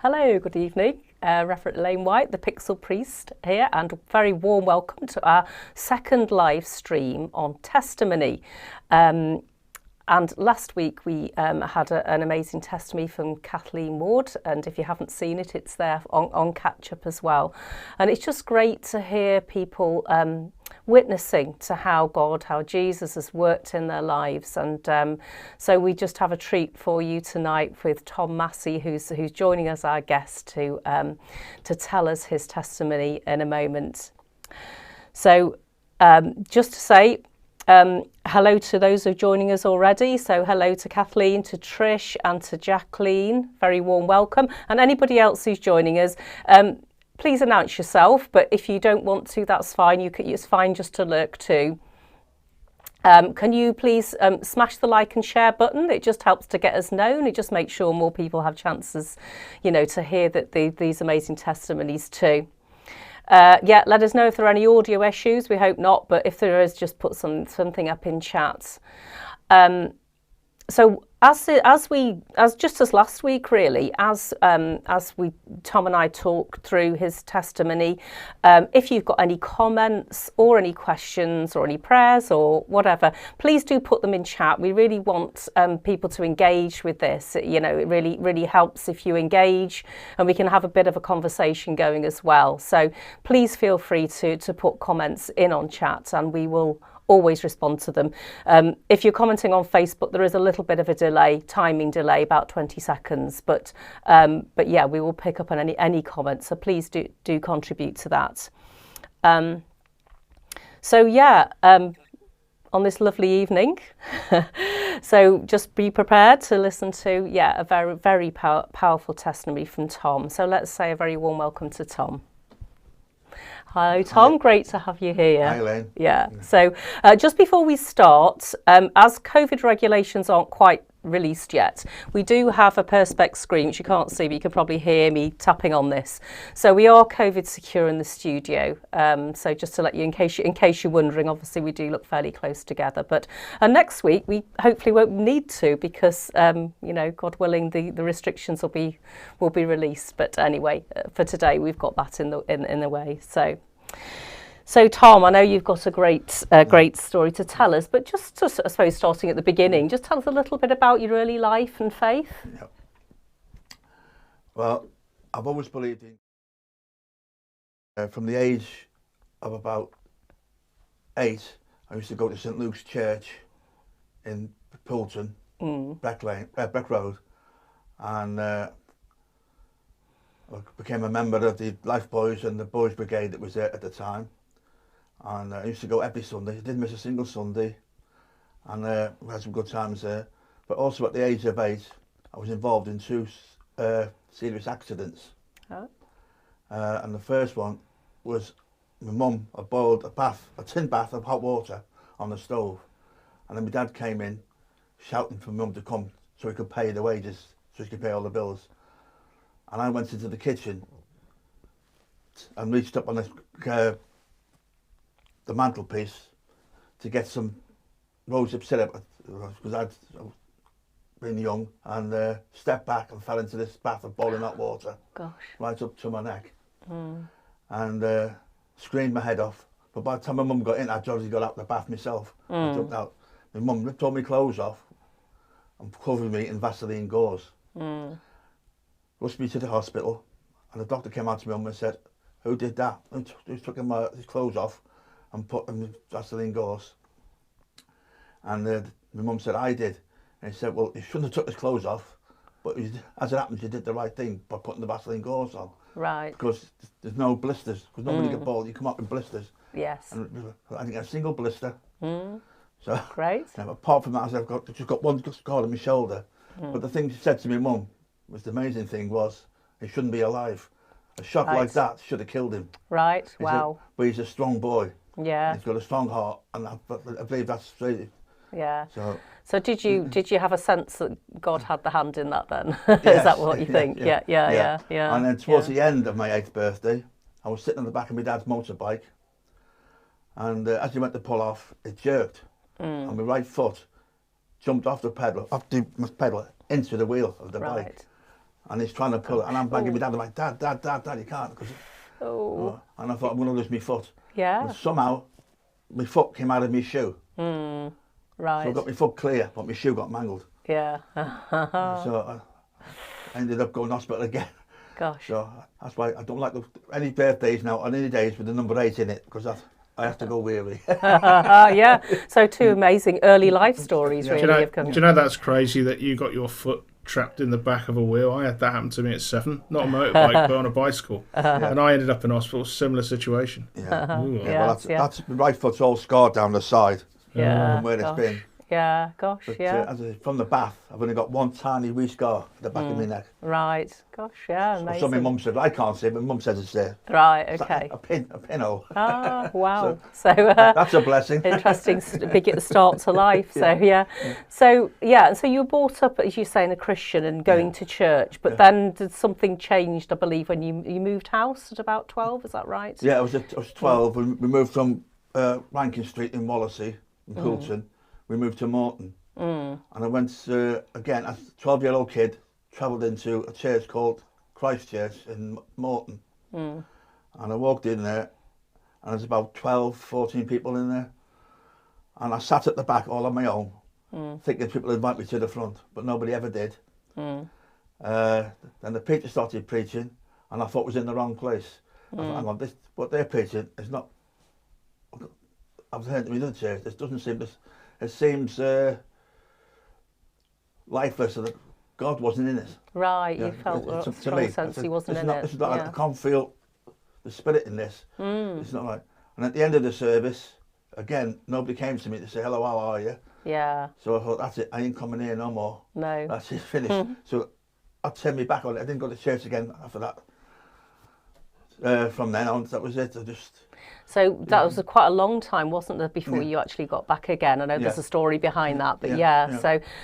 Hello, good evening. Reverend Elaine White, the Pixel Priest here, and a very warm welcome to our second live stream on testimony. And last week we had an amazing testimony from Kathleen Ward, and if you haven't seen it, it's there on catch up as well. And it's just great to hear people witnessing to how Jesus has worked in their lives. And so we just have a treat for you tonight with Tom Massey, who's joining us, our guest, to tell us his testimony in a moment. So just to say, hello to those who are joining us already. So hello to Kathleen, to Trish and to Jacqueline. Very warm welcome. And anybody else who's joining us, please announce yourself. But if you don't want to, that's fine. It's fine just to lurk too. Can you please smash the like and share button? It just helps to get us known. It just makes sure more people have chances, to hear that these amazing testimonies too. Let us know if there are any audio issues. We hope not, but if there is, just put something up in chat. So as just as last week, really, as Tom and I talked through his testimony, if you've got any comments or any questions or any prayers or whatever, please do put them in chat. We really want people to engage with this. It really helps if you engage, and we can have a bit of a conversation going as well. So please feel free to put comments in on chat, and we will always respond to them. If you're commenting on Facebook, there is a little bit of a timing delay, about 20 seconds. But yeah, we will pick up on any comments. So please do contribute to that. On this lovely evening, so just be prepared to listen to a very, very powerful testimony from Tom. So let's say a very warm welcome to Tom. Hi, Tom. Hi. Great to have you here. Hi, Elaine. Yeah. So just before we start, as COVID regulations aren't quite released yet, we do have a Perspex screen, which you can't see, but you can probably hear me tapping on this. So we are COVID secure in the studio. So just to let you, in case you're wondering, obviously we do look fairly close together. But next week we hopefully won't need to, because God willing, the restrictions will be released. But anyway, for today we've got that in the way. So Tom, I know you've got a great story to tell us, but just I suppose starting at the beginning, just tell us a little bit about your early life and faith. Yep. Well, I've always believed in, from the age of about 8, I used to go to St Luke's Church in Poulton, Breck Road, and I became a member of the Life Boys and the Boys Brigade that was there at the time. And I used to go every Sunday. I didn't miss a single Sunday, and we had some good times there. But also at the age of 8, I was involved in 2 serious accidents. Oh. And the first one was my mum had boiled a tin bath of hot water on the stove, and then my dad came in shouting for mum to come so he could pay the wages, so he could pay all the bills. And I went into the kitchen and reached up on the mantelpiece to get some rosehip syrup, because I'd been young, and stepped back and fell into this bath of boiling hot water. Gosh. Right up to my neck. And screamed my head off. But by the time my mum got in, I'd already got out of the bath myself. I jumped out. My mum ripped all my clothes off and covered me in Vaseline gauze. Rushed me to the hospital, and the doctor came out to me and said, "Who did that? Who took his clothes off and put them in Vaseline gauze?" And my mum said, "I did." And he said, "Well, you shouldn't have took his clothes off, but as it happens, you did the right thing by putting the Vaseline gauze on." Right. Because there's no blisters, because nobody get boiled, you come up with blisters. Yes. And I didn't get a single blister. So, great. Apart from that, I've just got one scar on my shoulder. But the thing she said to my mum was, the amazing thing was, he shouldn't be alive. A shock like that should have killed him. Right. Wow. But he's a strong boy. Yeah. He's got a strong heart, and I believe that's really. Yeah. So did you have a sense that God had the hand in that then? Yes, Is that what you think? Yeah. Yeah. And then towards the end of my 8th birthday, I was sitting on the back of my dad's motorbike, and as he went to pull off, it jerked, and my right foot jumped off the pedal into the wheel of the bike. and he's trying to pull it, and I'm banging my dad. I'm like, Dad, you can't. And I thought, I'm going to lose my foot. Yeah. But somehow, my foot came out of my shoe. Right. So I got my foot clear, but my shoe got mangled. Yeah. So I ended up going to hospital again. Gosh. So that's why I don't like any birthdays now, on any days with the number 8 in it, because I have to go weary. Yeah. So 2 amazing early life stories really have come. Do you know that's crazy that you got your foot trapped in the back of a wheel? I had that happen to me at 7, not a motorbike, but on a bicycle. And I ended up in hospital, similar situation. Yeah. Yeah, Well, that's my right foot's all scarred down the side from where it's been. Yeah, gosh, But, yeah. From the bath, I've only got one tiny wee scar at the back of my neck. Right, gosh, yeah, amazing. So my mum said, I can't see it, but mum says it's there. Right, It's okay. like a pinhole. Ah, wow. So That's a blessing. interesting, big start to life. So yeah. So yeah, and so you were brought up, as you say, in a Christian and going to church, but then did something changed, I believe, when you moved house at about 12, is that right? Yeah, I was 12. We moved from Rankin Street in Wallasey, in Poulton. We moved to Morton. And I went, again, as a 12-year-old kid, travelled into a church called Christ Church in Morton. And I walked in there, and there's about 12, 14 people in there. And I sat at the back all on my own, thinking people would invite me to the front, but nobody ever did. Then the preacher started preaching, and I thought it was in the wrong place. I thought, hang on, what they're preaching is not... I've heard it in the church, this doesn't seem... It seems lifeless, so that God wasn't in it. Right, you felt a strong sense he wasn't in it. It's not, I can't feel the spirit in this. It's not right. And at the end of the service, again, nobody came to me to say, hello, how are you? Yeah. So I thought, that's it, I ain't coming here no more. No. That's it, finished. So I turned me back on it. I didn't go to church again after that. From then on, that was it. So that was quite a long time, wasn't there, before you actually got back again? I know there's a story behind that, but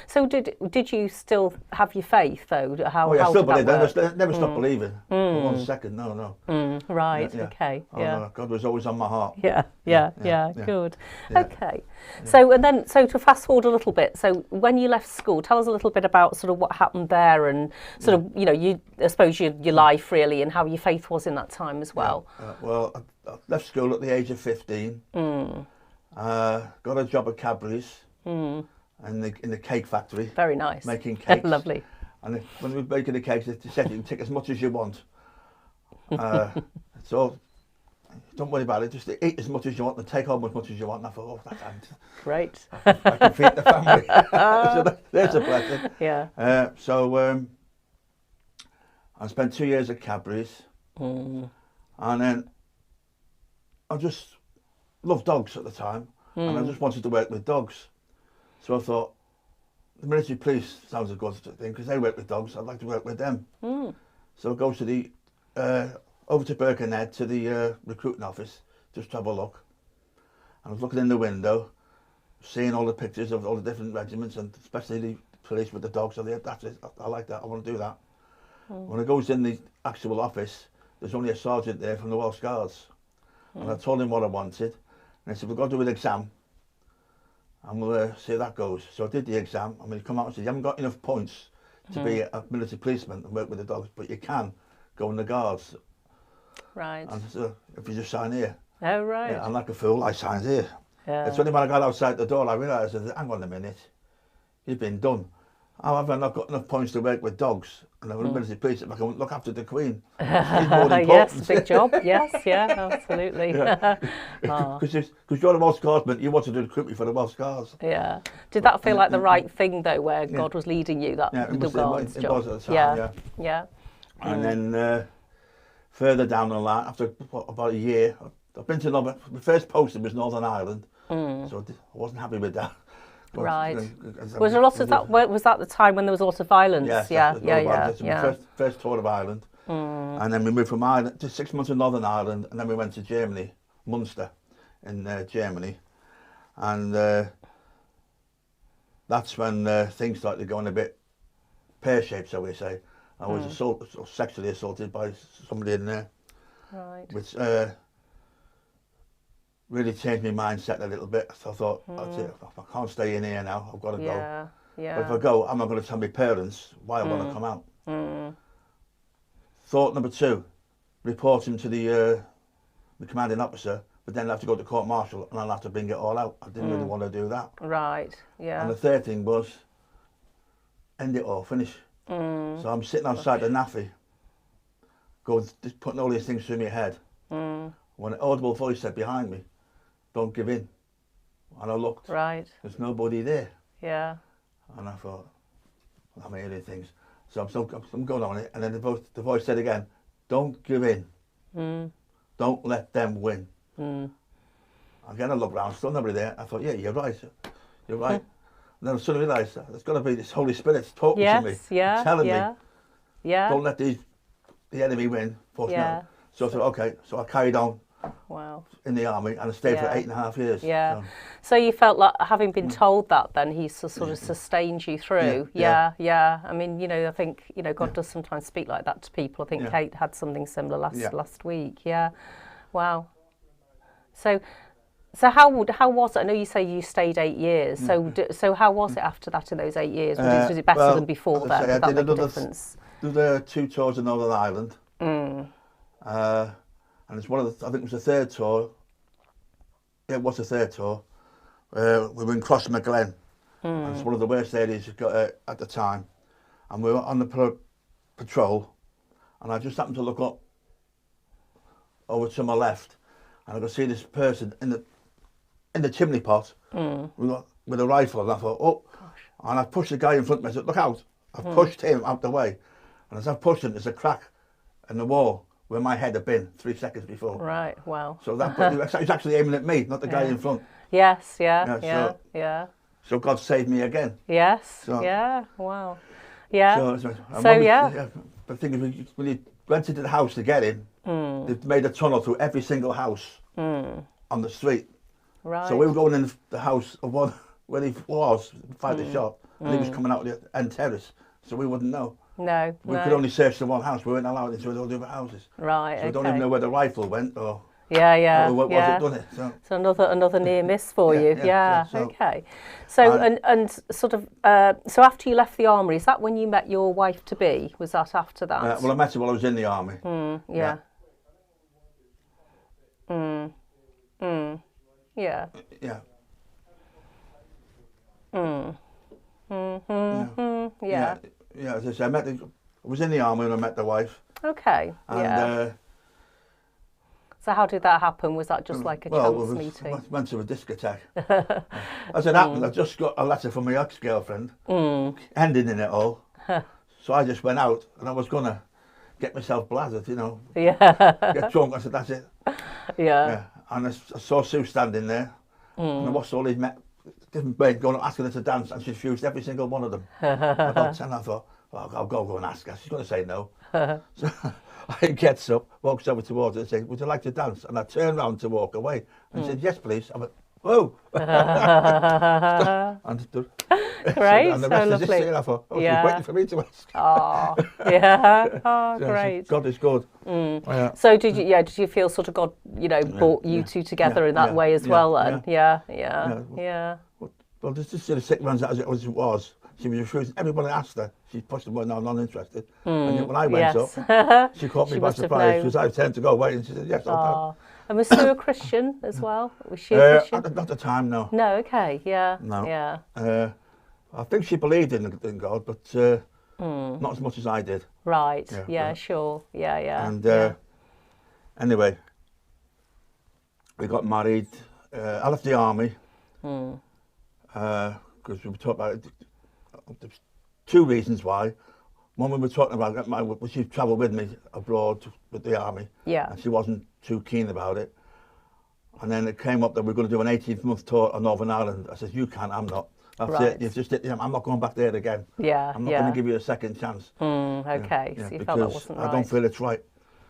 So did you still have your faith though? How still did believe. that work? Never stopped believing for 1 second. No. Right. Okay. No, God was always on my heart. Yeah. Good. Yeah. Okay. So to fast forward a little bit. So when you left school, tell us a little bit about sort of what happened there, and sort of I suppose your life really, and how your faith was in that time as well. Well, I left school at the age of 15. Got a job at Cadbury's in the cake factory. Very nice. Making cakes. Lovely. And when we were making the cakes, they said you can take as much as you want. So don't worry about it. Just eat as much as you want and take home as much as you want. And I thought, that's great. I can feed the family. So there's a blessing. Yeah. So I spent 2 years at Cadbury's. And then I just loved dogs at the time, and I just wanted to work with dogs. So I thought, the military police sounds a good thing, because they work with dogs, I'd like to work with them. So I go to over to Birkenhead to the recruiting office, just to have a look. And I was looking in the window, seeing all the pictures of all the different regiments, and especially the police with the dogs. So that's it, I like that, I want to do that. When I goes in the actual office, there's only a sergeant there from the Welsh Guards. And I told him what I wanted. And he said, we've got to do an exam. And we'll see how that goes. So I did the exam. And when he come out and said, you haven't got enough points to be a military policeman and work with the dogs, but you can go in the Guards. Right. And so if you just sign here. Oh, right. Yeah, and like a fool, I signed here. Yeah. It's only when I got outside the door, I realised, hang on a minute, you've been done. How have I not got enough points to work with dogs? And I'm a military police, if I can look after the Queen. Yes, big job. Yes, yeah, absolutely. Because you're the Welsh Guardsman, you wanted to recruit me for the Welsh Guards. Yeah. Did that feel like the right thing though, where God was leading you, that the Guards it job? was at the time, Yeah. And then further down the line, after about a year, I've been to my first posting was Northern Ireland, so I wasn't happy with that. Right. Was there lots of that? Was that the time when there was a lot of violence? Yeah. First tour of Ireland, and then we moved from Ireland to 6 months in Northern Ireland, and then we went to Germany, Munster, in Germany, and that's when things started going a bit pear-shaped, shall we say. I was sexually assaulted by somebody in there, which really changed my mindset a little bit. So I thought, that's it, I can't stay in here now, I've got to go. But if I go, I'm not going to tell my parents why I want to come out. thought number 2, report him to the commanding officer, but then I'll have to go to court-martial and I'll have to bring it all out. I didn't really want to do that. Right, yeah. And the third thing was, end it all, finish. So I'm sitting outside the NAFI, just putting all these things through my head. When an audible voice said behind me, don't give in. And I looked, Right. there's nobody there. Yeah. And I thought, I'm hearing things. So I'm going on it, and then the voice said again, don't give in. Don't let them win. Again, I looked round, still nobody there. I thought, yeah, you're right. You're right. And then I suddenly realised there's got to be this Holy Spirit talking to me, telling me, don't let the enemy win. So I thought, okay. So I carried on in the army, and I stayed for 8.5 years. Yeah. So you felt like, having been told that, then he sort of sustained you through. Yeah. I mean, you know, I think, you know, God does sometimes speak like that to people. I think Kate had something similar last week. Yeah. Wow. So how was it? I know you say you stayed 8 years. So how was it after that in those 8 years? Was it better than before then? Did that make a difference? Did 2 tours of Northern Ireland. And it's one of the, I think it was the third tour. Yeah, it was the third tour. We were in Crossmaglen. And it's one of the worst areas at the time. And we were on the patrol, and I just happened to look up over to my left, and I could see this person in the chimney pot with a rifle, and I thought, oh, and I pushed the guy in front of me. I said, look out! I pushed him out the way, and as I pushed him, there's a crack in the wall where my head had been 3 seconds before. Right. Wow. So that he was actually aiming at me, not the guy in front. Yes. Yeah. So God saved me again. Yes. So, yeah. Wow. Yeah. So yeah. But the thing is, when you went into the house to get in, they've made a tunnel through every single house on the street. Right. So we were going in the house of one where he was, fight the shop, and he was coming out the end terrace, so we wouldn't know. No. We could only search the one house. We weren't allowed into all the other houses. Right. So we don't even know where the rifle went or. Yeah. Or what was it, done it? So another near miss for you. Yeah. So, okay. So and sort of so after you left the army, is that when you met your wife to be? Was that after that? Well, I met her while I was in the army. Yeah. Yeah. Yeah. As I said, I was in the army when I met the wife. Okay. And, so how did that happen? Was that just like a chance meeting? Went to a discotheque. As it happened, I just got a letter from my ex-girlfriend, ending in it all. So I just went out, and I was going to get myself bladdered, you know. Get drunk. I said, that's it. Yeah. And I saw Sue standing there, and I watched all these different men going asking her to dance, and she refused every single one of them. About 10, I thought, well, I'll go and ask her. She's going to say no. So I gets up, walks over towards her and says, would you like to dance? And I turned round to walk away, and she said, yes, please. I went, whoa. And great, and the so rest lovely. Is just I thought, she's waiting for me to ask. Oh, yeah. Oh, great. God is good. So did you feel sort of God, you know, brought you two together in that way as well then? Yeah. Well, just to see the sick ones as it was. She was refusing. Everybody asked her. She pushed them, well, no, I'm not interested. And then when I went up, she caught me by surprise because I turned to go away, and she said, yes, I'll go. And was Sue a Christian as well? Was she a Christian? Not at the time, no. No, okay, yeah. No. Yeah. I think she believed in God, but not as much as I did. Right, yeah. Sure. Yeah. And anyway, we got married. I left the army because we were talking about it. There's 2 reasons why. One, we were talking about she travelled with me abroad with the army, and she wasn't too keen about it. And then it came up that we were going to do an 18-month tour of Northern Ireland. I said, you can't, I'm not. That's it. You've just, I'm not going back there again. Yeah, I'm not going to give you a second chance. Okay, so you felt that wasn't right. I don't feel it's right.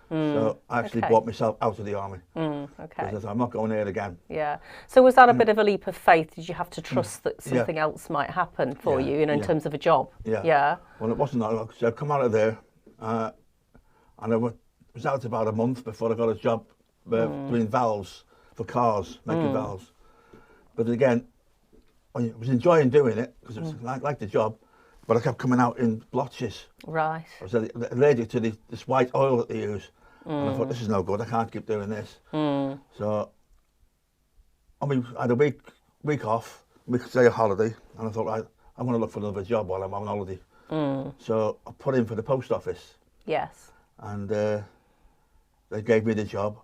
So I actually bought myself out of the army. Okay. Because I'm not going there again. Yeah. So was that a bit of a leap of faith? Did you have to trust that something else might happen for you, in terms of a job? Yeah. Well, it wasn't that. Because I'd come out of there, and I was out about a month before I got a job doing valves for cars, making valves. But again, I was enjoying doing it because I liked the job. but I kept coming out in blotches. Right. I was allergic to this white oil that they use. And I thought, this is no good, I can't keep doing this. So, I mean, I had a week off, we could say a holiday, and I thought, right, I'm going to look for another job while I'm on holiday. So I put in for the post office. Yes. And they gave me the job.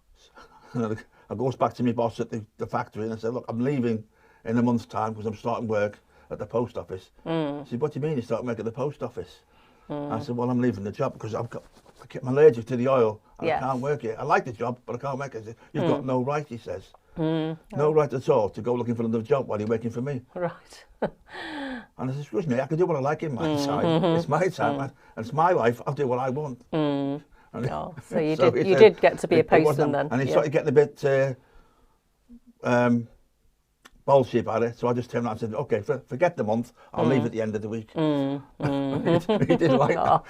And I goes back to my boss at the factory and I said, look, I'm leaving in a month's time because I'm starting work at the post office. He said, what do you mean you start work at the post office? I said, well, I'm leaving the job because I'm allergic to the oil and I can't work here. I like the job, but I can't work it. He said, you've got no right, he says. No right at all to go looking for another job while you're working for me. Right. And I said, excuse me, I can do what I like in my time. It's my time and it's my life. I'll do what I want. Oh, so you did get to be a postman then. And he started getting a bit bolshy about it. So I just turned around and said, okay, forget the month. I'll leave at the end of the week. He didn't like that.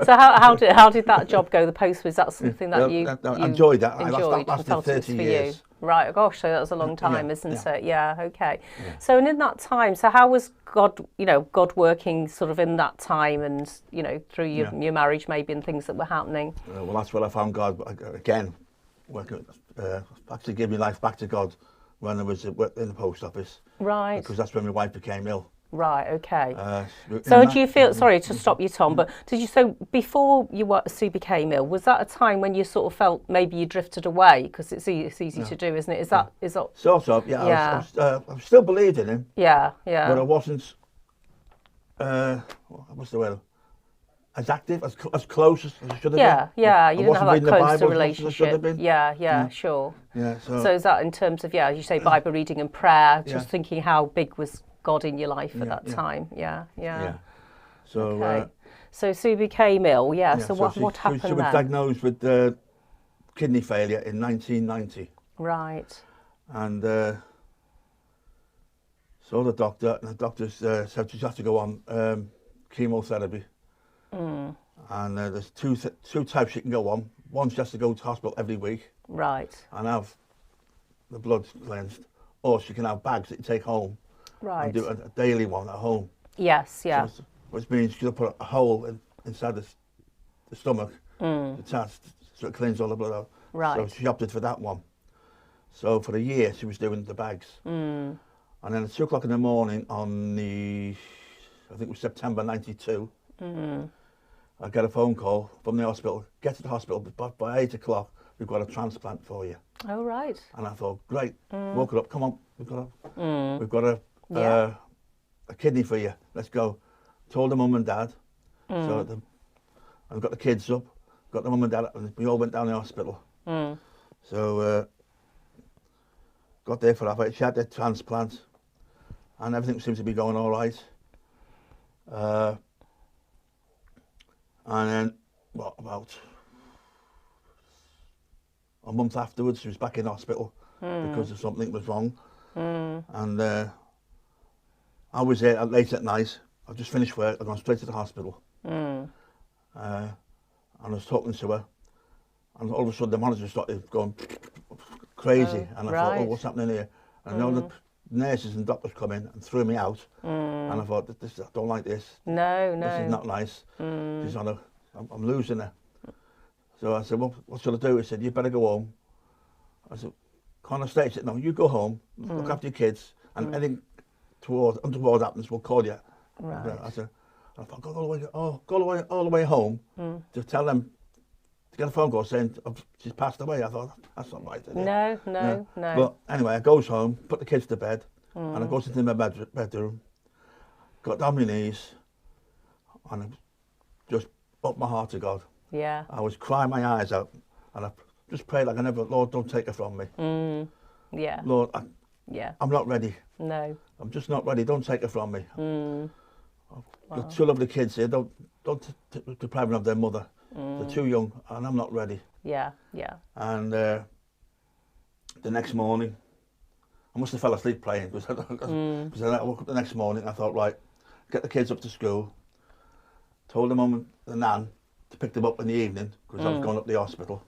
So how did that job go? The post, was that something that you enjoyed? That enjoyed lasted and felt 30 for years. you? Right, gosh, so that was a long time, isn't it? Yeah, okay. Yeah. So, and in that time, so how was God, God working sort of in that time and, through your marriage maybe and things that were happening? Well, that's where I found God again, working, actually giving life back to God when I was in the post office. Right. Because that's when my wife became ill. Right, okay. So do you feel, sorry to stop you, Tom, but so before Sue became ill, was that a time when you sort of felt maybe you drifted away? Because it's easy to do, isn't it? Is that? Sort of, yeah. I still believed in him. Yeah. But I wasn't, what's the word? As active, as close as I should have been. Yeah, you didn't have that close a relationship. Been. Yeah, sure. Yeah, so is that in terms of, as you say, Bible reading and prayer, just thinking how big was God in your life at that time? Yeah. So, okay. So Sue became ill, so what happened then? She was diagnosed with kidney failure in 1990. Right. And saw the doctor, and the doctors said she has to go on chemotherapy. And there's two types she can go on. One, she has to go to hospital every week. Right. And have the blood cleansed. Or she can have bags that you take home. Right. And do a daily one at home. Yes, yeah. So which means she'll put a hole inside the stomach, attached, so it cleans all the blood out. Right. So she opted for that one. So for a year she was doing the bags. And then at 2 o'clock in the morning on I think it was September 92, I get a phone call from the hospital. Get to the hospital, but by 8 o'clock we've got a transplant for you. Oh, right. And I thought, great, woke her up, come on, we've got a kidney for you, let's go. Told the mum and dad, so I've got the kids up, got the mum and dad, and we all went down to the hospital. So got there for half. She had the transplant, and everything seemed to be going all right. And then, about a month afterwards, she was back in hospital because something was wrong. And I was there late at night. I just finished work. I'd gone straight to the hospital. And I was talking to her, and all of a sudden the monitor started going crazy. And I thought, what's happening here? And all the nurses and doctors come in and threw me out. And I thought, I don't like this. No. This is not nice. She's I'm losing her. So I said, well, what should I do? He said, you better go home. I said, can't I stay? He said, no, you go home, look after your kids, and anything untoward happens, we'll call you. Right. I thought, go all the way home to tell them, to get a phone call saying she's passed away. I thought, that's not right. No. But anyway, I goes home, put the kids to bed, and I goes into my bedroom, got down my knees, and I just upped my heart to God. Yeah. I was crying my eyes out, and I just prayed like I never, Lord, don't take her from me. Yeah. Lord, I'm not ready. No. I'm just not ready. Don't take her from me. I've got two lovely kids here. Don't deprive them of their mother. They're too young, and I'm not ready. Yeah. And the next morning, I must have fell asleep praying because I woke up the next morning and I thought, right, get the kids up to school. Told the mum and the nan to pick them up in the evening because I was going up to the hospital.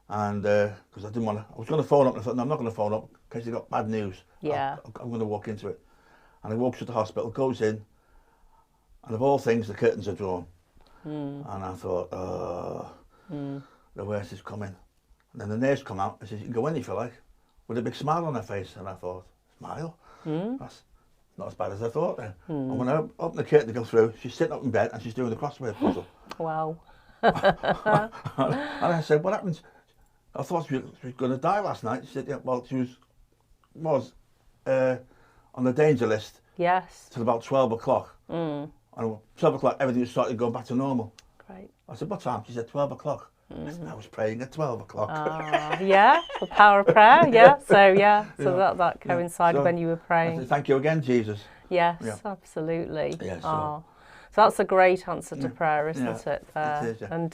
And because I didn't want to, I was going to phone up and I thought, no, I'm not going to phone up in case they got bad news. Yeah. I'm going to walk into it. And he walks to the hospital, goes in, and of all things, the curtains are drawn. And I thought, the worst is coming. And then the nurse come out and says, you can go in if you like, with a big smile on her face. And I thought, smile? That's not as bad as I thought then. And when I opened the curtain to go through, she's sitting up in bed and she's doing the crossword puzzle. Wow. And I said, what happened? I thought she was going to die last night. She said, yeah, well, she was on the danger list. Yes. Till about 12 o'clock. And 12 o'clock, everything was starting to go back to normal. Great. I said, what time? She said, 12 o'clock. I was praying at 12 o'clock. Yeah, the power of prayer, yeah. So that coincided when you were praying. I said, thank you again, Jesus. Yes, absolutely. Yeah, so that's a great answer to prayer, isn't it? It is, and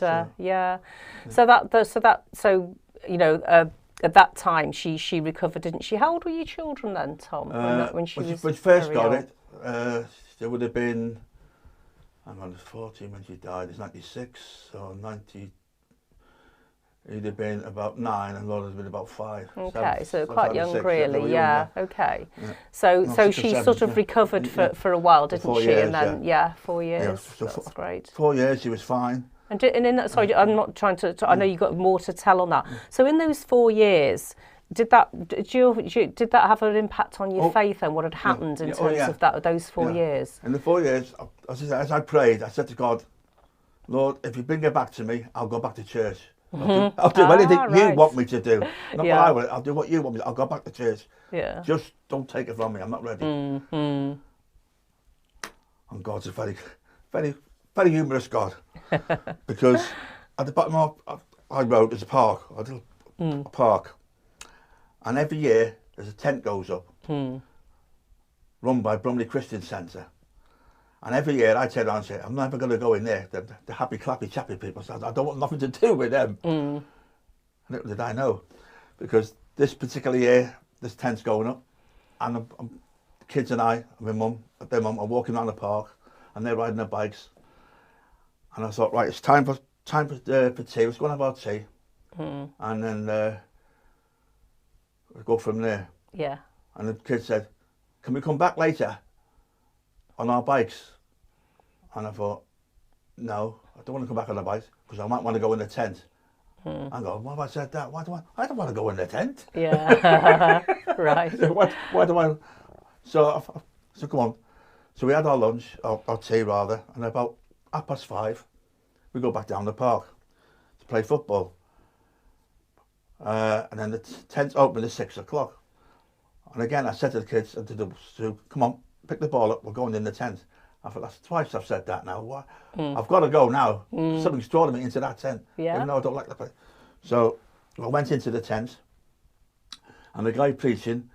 so you know, at that time she recovered, didn't she? How old were your children then, Tom? When she first got it, there would have been, I'm on 14 when she died. It's 96, so 90. He'd have been about 9 and Laura's been about 5. Okay, so quite young, really. Yeah. Okay. Yeah. So she sort of recovered for a while, didn't she? Years, and then 4 years. Yeah, that's great. 4 years, she was fine. And in that, sorry, I'm not trying to. I know you've got more to tell on that. So in those 4 years, did that have an impact on your faith and what had happened in terms of those 4 years? In the 4 years, as I prayed, I said to God, Lord, if you bring her back to me, I'll go back to church. I'll do anything you want me to do. Not what I want. I'll do what you want me to. I'll go back to church. Yeah. Just don't take it from me. I'm not ready. And God's a very, very, very humorous God. Because at the bottom of I road there's a park, a park. And every year there's a tent goes up. Run by Bromley Christian Centre. And every year I turn around and say, I'm never going to go in there. The happy, clappy, chappy people. So I don't want nothing to do with them. And little did I know. Because this particular year, this tent's going up. And the kids and I, and their mum, are walking around the park. And they're riding their bikes. And I thought, right, it's time for tea. Let's go and have our tea. And then we'll go from there. Yeah. And the kids said, can we come back later on our bikes? And I thought, no, I don't want to come back on the bikes because I might want to go in the tent. I go, why have I said that? I don't want to go in the tent. Yeah, right. Why do I? So come on. So we had our lunch, our tea rather, and about 5:30, we go back down the park to play football. And then the tent's open at 6 o'clock. And again, I said to the kids and to come on, pick the ball up, we're going in the tent. I thought, that's twice I've said that now. What? I've got to go now. Something's drawing me into that tent. Yeah. Even though I don't like the place. So I went into the tent and the guy preaching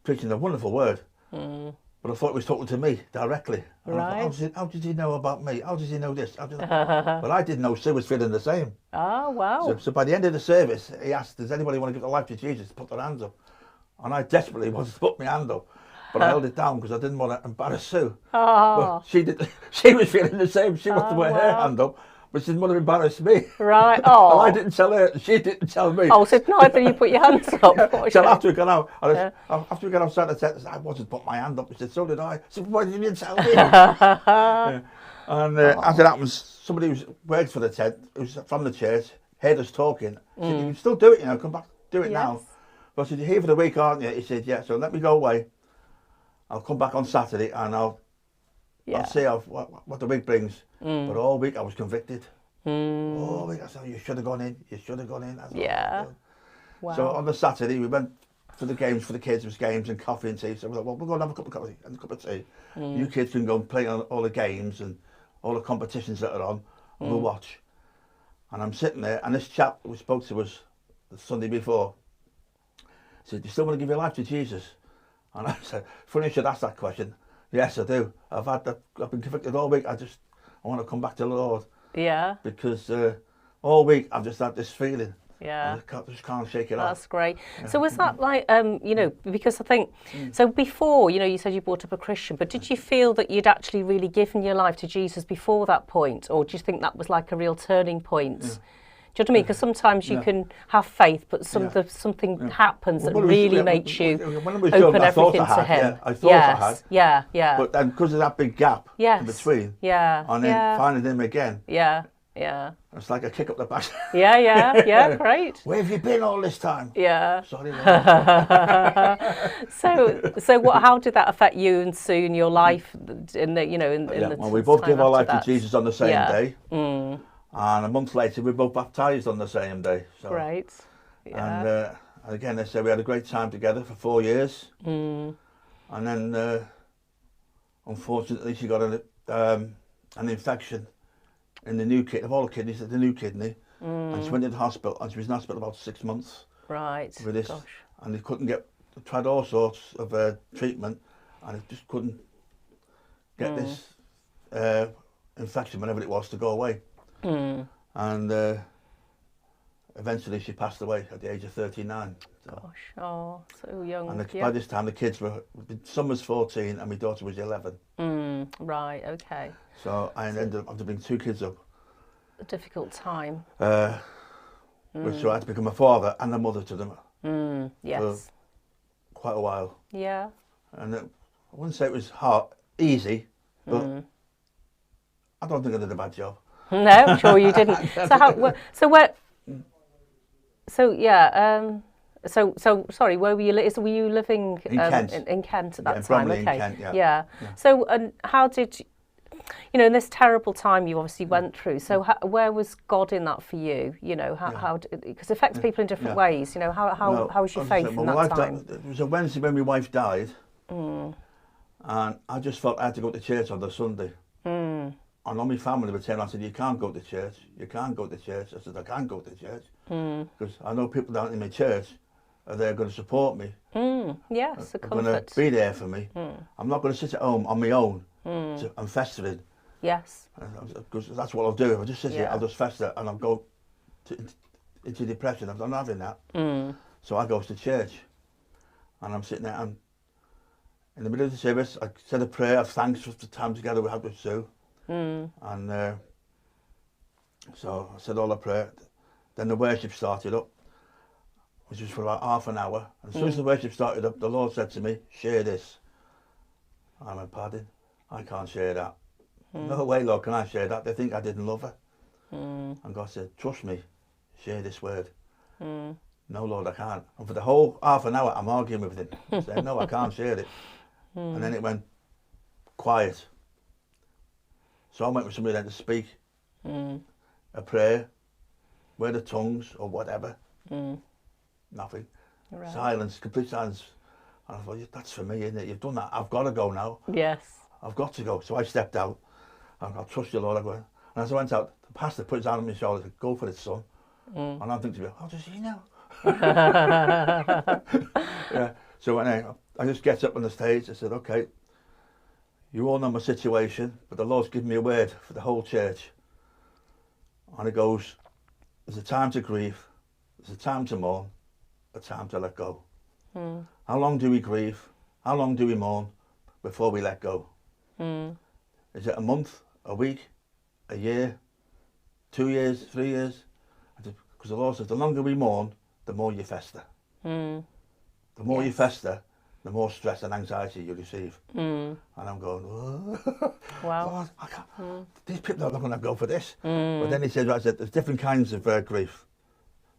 a wonderful word. But I thought he was talking to me directly. And right. I thought, how did he know about me? How does he know this? But I didn't know Sue was feeling the same. Oh, wow. So by the end of the service, he asked, does anybody want to give their life to Jesus? Put their hands up. And I desperately wanted to put my hand up. But I held it down because I didn't want to embarrass Sue. But she was feeling the same. She wanted to put her hand up, but she didn't want to embarrass me. Right. Oh. And I didn't tell her. She didn't tell me. Oh, so neither you put your hands up. So after we got out, after we got outside the tent, I said, I wanted to put my hand up. She said, so did I. I said, why didn't you tell me? And after that was somebody who worked for the tent, who's from the church, heard us talking. He said, you can still do it, come back, do it now. But I said, you're here for the week, aren't you? He said, yeah. So let me go away. I'll come back on Saturday and I'll see what the week brings. But all week I was convicted. All week I said, you should have gone in. You should have gone in. Yeah. Wow. So on the Saturday we went for the games for the kids. There was games and coffee and tea. So we thought, well, we're going to have a cup of coffee and a cup of tea. You kids can go and play on all the games and all the competitions that are on, and we'll watch. And I'm sitting there, and this chap who spoke to us the Sunday before said, do you still want to give your life to Jesus? And I said, funny you should ask that question. Yes, I do. I've been convicted all week. I want to come back to the Lord. Yeah. Because all week I've just had this feeling. Yeah. I just can't shake it off. That's great. Yeah. So was that like, because I think, so before, you said you brought up a Christian, but did you feel that you'd actually really given your life to Jesus before that point? Or do you think that was like a real turning point Do you know what I mean? Because sometimes you can have faith, but something happens that really makes you open everything to Him. Yeah, I thought I had. Yeah. But then because of that big gap in between, and then finding Him again, it's like a kick up the back. Yeah, great. Where have you been all this time? Yeah. Sorry, Lord. So how did that affect you and Sue in your life? In the well, we both gave our life to Jesus on the same day, Mm. and a month later we both baptised on the same day. So. Great. Yeah. And again, they said we had a great time together for 4 years, and then unfortunately she got an infection in the new kidney, of all the kidneys, the new kidney, and she went into hospital, and she was in hospital about 6 months. Right. With this, Gosh. and they couldn't tried all sorts of treatment, and it just couldn't get this infection, whenever it was, to go away. And eventually she passed away at the age of 39. So. Gosh, so young. And by this time the kids son was 14 and my daughter was 11. Right, okay. So I ended up having to bring 2 kids up. A difficult time. So I had to become a father and a mother to them. Yes. For quite a while. Yeah. And I wouldn't say it was easy, but I don't think I did a bad job. No, I'm sure you didn't. So sorry, where were you? Were you living in Kent? In Kent at that time? Bromley Okay. In Kent, yeah. So, and how did in this terrible time you obviously went through? So, where was God in that for you? How because it affects people in different ways. How was your faith in that time? It was a Wednesday when my wife died, and I just felt I had to go to church on the Sunday. And all my family would turn around and say, "You can't go to church. You can't go to church." I said, "I can go to church because I know people down in my church are there going to support me. Yes, a comfort. Going to be there for me. I'm not going to sit at home on my own and festering. Yes. Because that's what I'll do. If I just sit here, I'll just fester and I'll go into depression. I'm not having that. So I go to church and I'm sitting there and in the middle of the service, I said a prayer of thanks for the time together we had with Sue. And so I said all the prayer. Then the worship started up, which was for about half an hour. And as soon as the worship started up, the Lord said to me, "Share this." I went, "Pardon? I can't share that." "No way, Lord, can I share that? They think I didn't love her." And God said, "Trust me, share this word." "No, Lord, I can't." And for the whole half an hour, I'm arguing with him, saying, "No, I can't share it." And then it went quiet. So I went with somebody then to speak a prayer, word of tongues or whatever. Nothing. Right. Silence, complete silence. And I thought, that's for me, isn't it? You've done that. I've got to go now. Yes. I've got to go. So I stepped out. And I'll trust you, Lord. I go. And as I went out, the pastor put his hand on my shoulder and said, "Go for it, son." And I'm thinking to me, "How does he know?" Yeah. So when I just get up on the stage, I said, "Okay, you all know my situation, but the Lord's given me a word for the whole church." And it goes, "There's a time to grieve, there's a time to mourn, a time to let go." How long do we grieve? How long do we mourn before we let go? Is it a month, a week, a year, 2 years, 3 years? Because the Lord says the longer we mourn, the more you fester. The more you fester, the more stress and anxiety you receive. And I'm going, "Oh, wow. Lord, I can't. These people are not going to go for this." But then he said, there's different kinds of grief.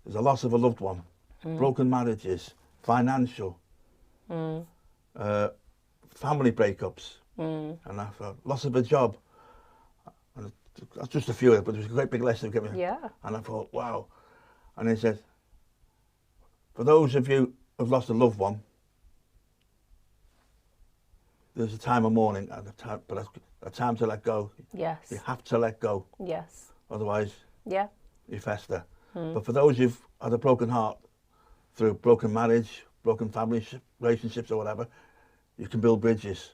There's a loss of a loved one, broken marriages, financial, family breakups, and I thought, loss of a job. And that's just a few of it, but it was a great big lesson to give me. Yeah. And I thought, wow. And he said, for those of you who've lost a loved one, there's a time of mourning and a time to let go. Yes. You have to let go. Yes. Otherwise, you fester. But for those who've had a broken heart through broken marriage, broken family relationships or whatever, you can build bridges.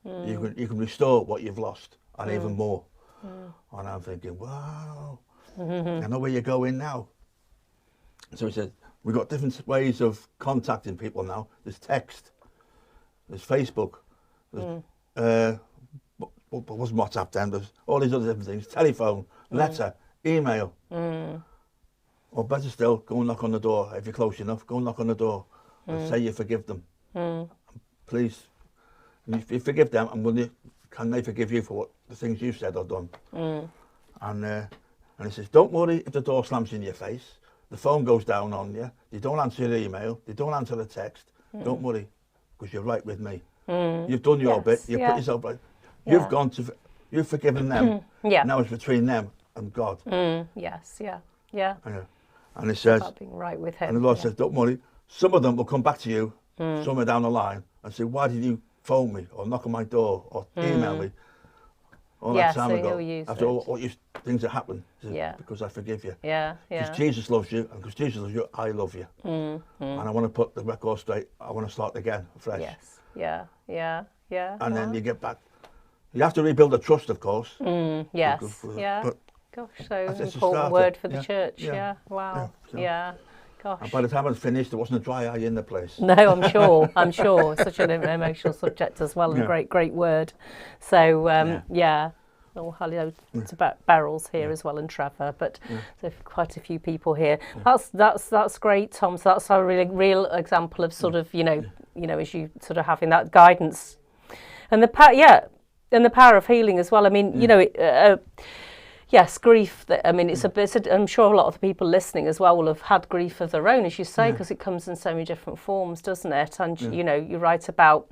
You can restore what you've lost and even more. And I'm thinking, wow, I know where you're going now. So he said, we've got different ways of contacting people now. There's text, there's Facebook, there's, wasn't WhatsApp then, there's all these other different things, telephone, letter, email. Or better still, go and knock on the door. If you're close enough, go and knock on the door and say you forgive them. Please, and if you forgive them, can they forgive you for the things you've said or done? And he says, don't worry if the door slams in your face, the phone goes down on you, you don't answer your email, you don't answer the text, don't worry, because you're right with me. You've done your bit, you've put yourself right. You've gone to, you've forgiven them. Now it's between them and God. Yes, yeah. And it says, about being right with him. and the Lord says, don't worry, some of them will come back to you somewhere down the line and say, why did you phone me or knock on my door or email me all that time ago after all your things that happened? Because I forgive you. Because Jesus loves you, and because Jesus loves you, I love you. And I want to put the record straight. I want to start again, fresh. Yes, yeah. And then you get back. You have to rebuild the trust, of course. Yes, but gosh, so that's important word for the church. Wow. Gosh. And by the time I was finished, there wasn't a dry eye in the place. No, I'm sure. Such an emotional subject as well, and great word. So, Oh, hello to Beryl's here as well, and Trevor, but so quite a few people here. That's great, Tom. So that's a really real example of sort of, you know, as you sort of having that guidance, and the power of healing as well. I mean, you know, yes, grief. I mean, I'm sure a lot of the people listening as well will have had grief of their own, as you say, because it comes in so many different forms, doesn't it? And you know, you write about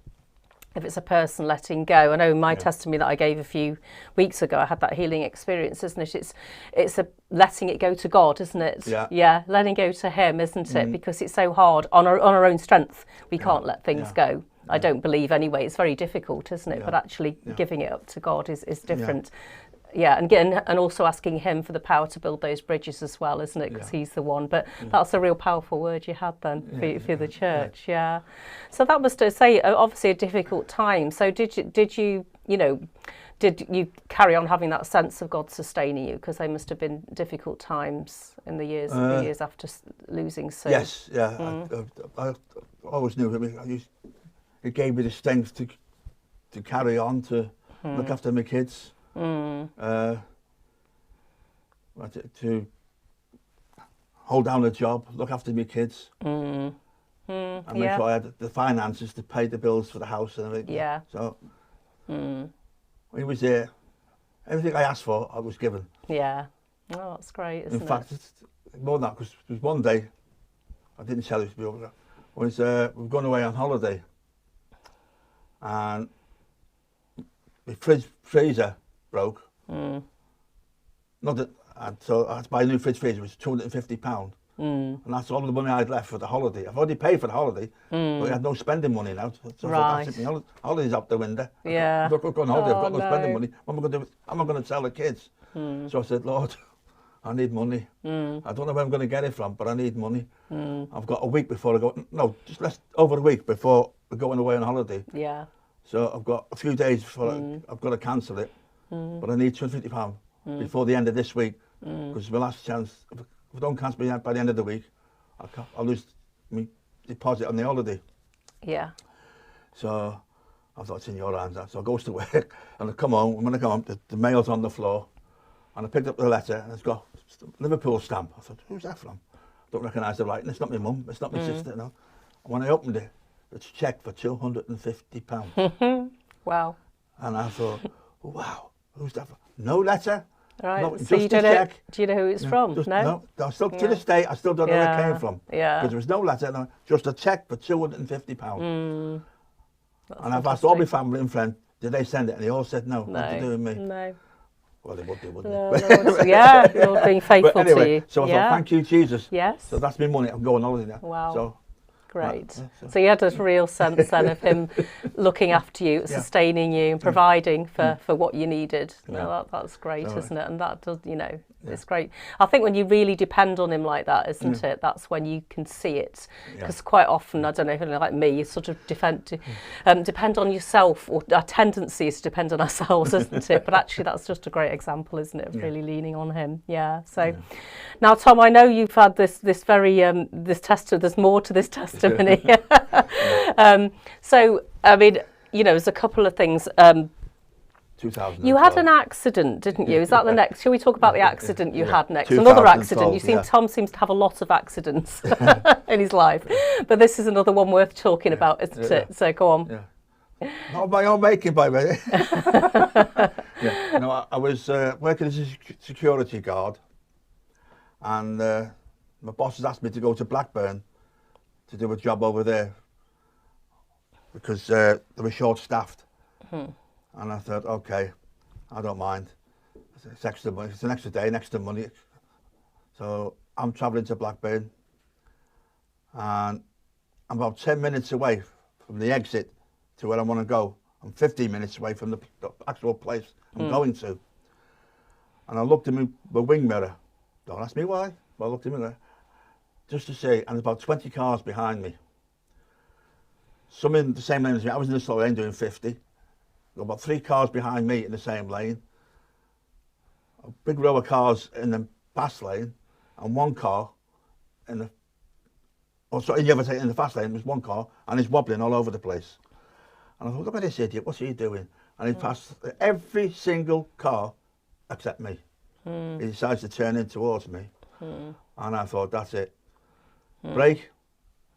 if it's a person letting go. I know in my testimony that I gave a few weeks ago, I had that healing experience, isn't it? It's a letting it go to God, isn't it? Yeah, letting go to Him, isn't it? Because it's so hard on our own strength. We can't let things go. I don't believe anyway. It's very difficult, isn't it? But actually giving it up to God is different. And also asking Him for the power to build those bridges as well, isn't it? Because He's the one. But that's a real powerful word you had then for the church. So that was to say, obviously a difficult time. So did you carry on having that sense of God sustaining you? Because they must have been difficult times in the years after losing Sue. Yes, I always knew. It gave me the strength to carry on, to look after my kids. To hold down a job, look after my kids, and make sure I had the finances to pay the bills for the house and everything. So he was there. Everything I asked for, I was given. Oh, that's great, isn't it? In fact, it's more than that, because one day, I didn't tell you this before, we were going away on holiday, and my freezer broke. Not that, so I had to buy a new fridge freezer, which was £250. And that's all the money I'd left for the holiday. I've already paid for the holiday, but I had no spending money now. So I thought, my holiday's out the window. I've got to go on holiday, I've got no spending money. What am I going to do? Am I going to tell the kids? So I said, Lord, I need money. I don't know where I'm going to get it from, but I need money. I've got a week before I go, over a week before we're going away on holiday. So I've got a few days before I've got to cancel it. But I need £250 before the end of this week, because it's my last chance. If I don't cancel it by the end of the week, I'll lose my deposit on the holiday. So I thought, it's in your hands. So I goes to work, and I come home. When I come home, the mail's on the floor, and I picked up the letter, and it's got Liverpool stamp. I thought, who's that from? I don't recognise the writing. It's not my mum. It's not my sister. No. And when I opened it, it's a cheque for £250. Wow. And I thought, wow. Who's that from? No letter. Right. No, so just a check. Do you know who it's from? No. Still to this day, I still don't know where it came from. Because there was no letter. No, just a cheque for £250. And I've asked all my family and friends, did they send it? And they all said no. Nothing to do with me. No. Well, they would do, wouldn't they? You're being faithful but anyway, to you. So I thought, thank you, Jesus. Yes. So that's my money. I'm going on holiday now. Wow. So, great. So you had a real sense then of Him looking after you, sustaining you, and providing for what you needed. No, that's great, isn't it? And that does, it's great. I think when you really depend on Him like that, isn't it? That's when you can see it. Because quite often, I don't know, like me, you sort of depend on yourself, or our tendency is to depend on ourselves, isn't it? But actually, that's just a great example, isn't it, of really leaning on Him. So now, Tom, I know you've had this very there's more to this testimony. So I mean, there's a couple of things. 2012. You had an accident, didn't you? Is that the next? Shall we talk about the accident you had next? 2012, Another accident. You seem yeah. Tom seems to have a lot of accidents in his life, but this is another one worth talking about, isn't it? So go on. Yeah. Not my own making, by the way. Yeah. No, I was working as a security guard, and my boss has asked me to go to Blackburn to do a job over there because they were short-staffed. And I thought, okay, I don't mind. It's extra money. It's an extra day, and extra money. So I'm travelling to Blackburn, and I'm about 10 minutes away from the exit to where I want to go. I'm 15 minutes away from the actual place I'm going to. And I looked in my wing mirror. Don't ask me why, but I looked in the mirror just to see, and there's about 20 cars behind me. Some in the same lane as me. I was in the slow lane doing 50. There were about 3 cars behind me in the same lane. A big row of cars in the fast lane, and 1 car in the, in the fast lane, there's 1 car, and he's wobbling all over the place. And I thought, look at this idiot, what's he doing? And he passed every single car except me. He decides to turn in towards me. And I thought, that's it. Brake,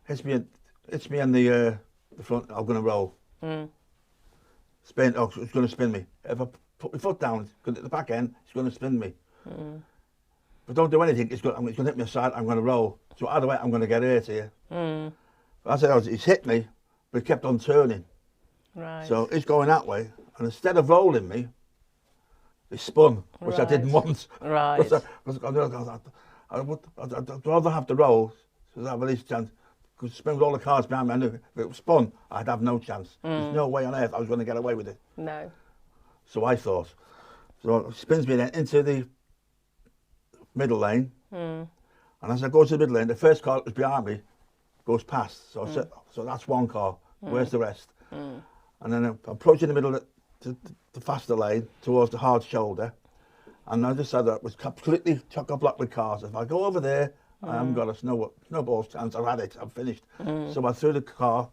hits me in the front, I'm going to roll. Spin, it's going to spin me. If I put my foot down at the back end, it's going to spin me. But don't do anything, it's going to hit me aside, I'm going to roll. So either way, I'm going to get hurt here. But I said, he's hit me, but he kept on turning. Right. So he's going that way, and instead of rolling me, he spun, which I didn't want. Right. I'd rather have the roll, so I have at least a chance. Because spin with all the cars behind me, I knew if it was spun, I'd have no chance. There's no way on earth I was going to get away with it. No. So I thought. So it spins me then into the middle lane. And as I go to the middle lane, the first car that was behind me goes past. So I said, so that's 1 car. Where's the rest? And then I'm approaching the middle of the faster lane towards the hard shoulder. And I just said that was completely chock-a-block with cars. If I go over there, I haven't got a snowball's chance. I've had it. I'm finished. So I threw the car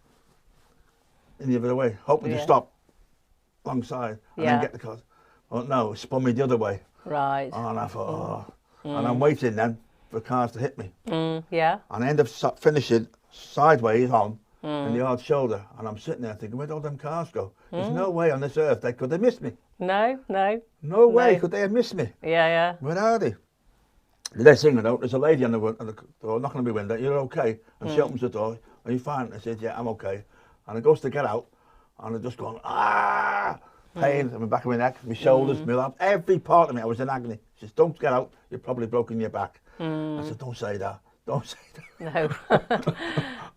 in the other way, hoping to stop alongside and then get the car. Well, no, it spun me the other way. Right. And I thought, and I'm waiting then for cars to hit me. Yeah. And I end up finishing sideways on in the hard shoulder. And I'm sitting there thinking, where'd all them cars go? There's no way on this earth could they miss me. No. No way could they have missed me. Yeah. Where are they? The next thing I know, there's a lady on the door knocking on my window. You're okay? And she opens the door. Are you fine? I said, yeah, I'm okay. And I goes to get out, and I'm just going, pain in the back of my neck, my shoulders, my arm, every part of me. I was in agony. She says, don't get out. You've probably broken your back. I said, don't say that. Don't say that.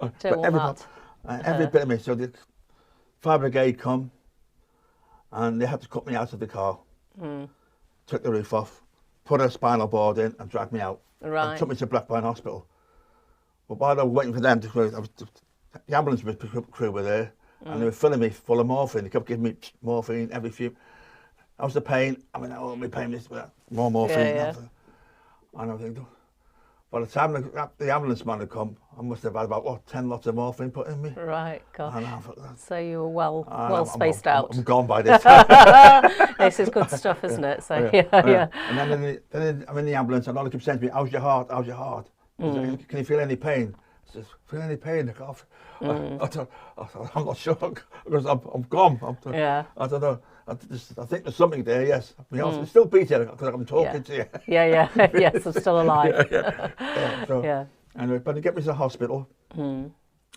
No. Don't want that. Every bit of me. So the fire brigade come, and they had to cut me out of the car. Took the roof off. Put a spinal board in and dragged me out. Right. And took me to Blackburn Hospital. But while I was waiting for them to the ambulance crew were there, and they were filling me full of morphine. They kept giving me morphine every few. That was the pain. I mean, my pain is more morphine. And I think, by the time the ambulance man had come, I must have had about 10 lots of morphine put in me. Right, gosh. And I thought, so you were well spaced out. I'm gone by this. This is good stuff, isn't it? So yeah. And then I'm in the ambulance, and all they kept saying to me, how's your heart? How's your heart? Can you feel any pain? I said, feel any pain? I'm not sure, because I'm gone. I don't know. I think there's something there, yes. I mean, it's still beating because I'm talking to you. Yes, I'm still alive. Anyway, but they get me to the hospital, and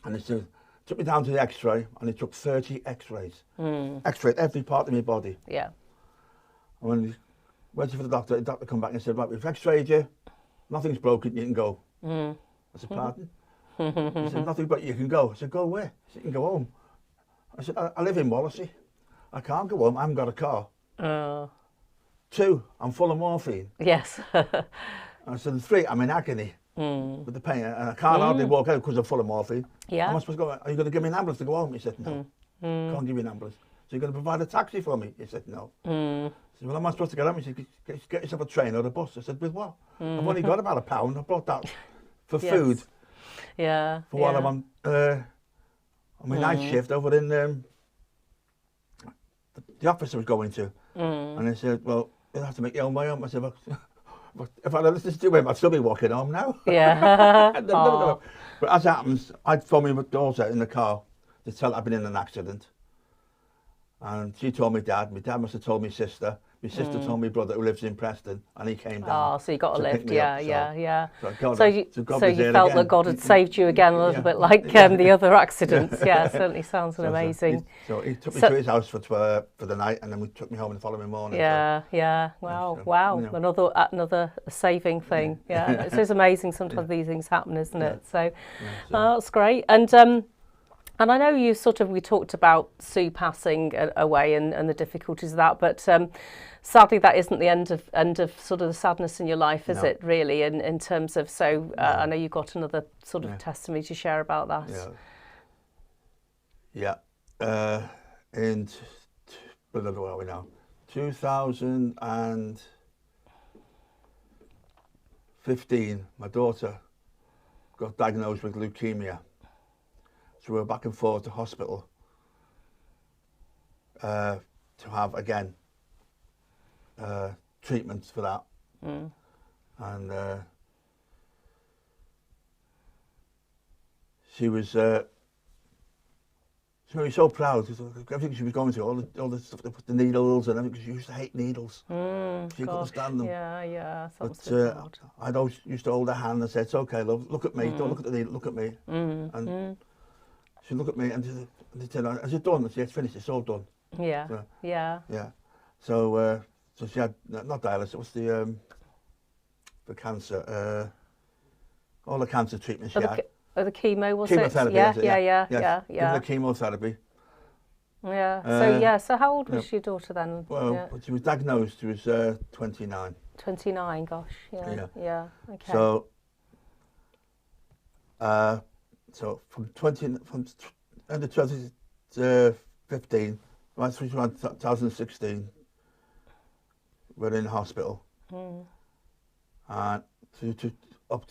they took me down to the X-ray, and they took 30 X-rays. X-rayed every part of my body. Yeah. And when they went for the doctor come back and said, right, we've X-rayed you, nothing's broken, you can go. I said, pardon? He said, nothing but you can go. I said, go where? He said, you can go home. I said, I live in Wallasey. I can't go home, I haven't got a car. 2, I'm full of morphine. Yes. I said, 3, I'm in agony with the pain, and I can't hardly walk out because I'm full of morphine. Yeah. Am I supposed to go? Are you going to give me an ambulance to go home? He said, no. Can't give you an ambulance. So you're going to provide a taxi for me? He said, no. I said, well, am I supposed to get home? He said, get yourself a train or a bus. I said, with what? I've only got about £1. I brought that for food. Yeah. For while I'm on my night shift over in the office I was going to. And he said, well, you'll have to make your own way home. I said, well, if I'd listened to him, I'd still be walking home now. Yeah. But as it happens, I'd phoned my daughter in the car to tell her I'd been in an accident. And she told my dad must have told my sister told my brother who lives in Preston, and he came down. Oh, so you got a lift, yeah. So you felt again. that God had saved you again a little bit like the other accidents. Yeah, certainly sounds amazing. So he took me to his house for the night, and then we took me home the following morning. Yeah. Wow. Another saving thing. Yeah, it's just amazing. Sometimes these things happen, isn't it? So, that's great. And I know we talked about Sue passing away and the difficulties of that, but sadly that isn't the end of sort of the sadness in your life, is it really? In terms of, I know you've got another sort of testimony to share about that. In where are we now? 2015, my daughter got diagnosed with leukemia. So we were back and forth to hospital to have, again, treatments for that. And she was so proud. Everything she was going through, all the stuff, the needles and everything, she used to hate needles. She couldn't stand them. Yeah. But I'd always used to hold her hand and say, it's okay, love, look at me, don't look at the needle, look at me. And she'd look at me and she said, is it done? I said, it's finished, it's all done. Yeah. So she had, not dialysis, what's the cancer, all the cancer treatments she had. The chemo, was chemotherapy, it? Yeah. The chemotherapy. So how old was your daughter then? Well, she was diagnosed, she was 29. 29, gosh, yeah. Okay. So from end of 2015, right through 2016, we're in hospital. And up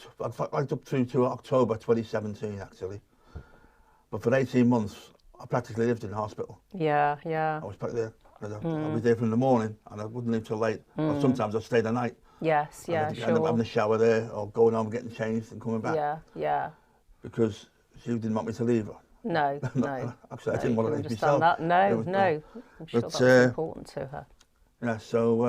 through to October 2017, actually. But for 18 months, I practically lived in hospital. Yeah. I was practically there. I'd be there from the morning, and I wouldn't leave till late. Or sometimes I'd stay the night. Yes, sure. End up having a shower there, or going home, getting changed, and coming back. Yeah. Because she didn't want me to leave. No. Actually, I didn't want to leave myself. That. No. I'm sure that's important to her. Yeah. So.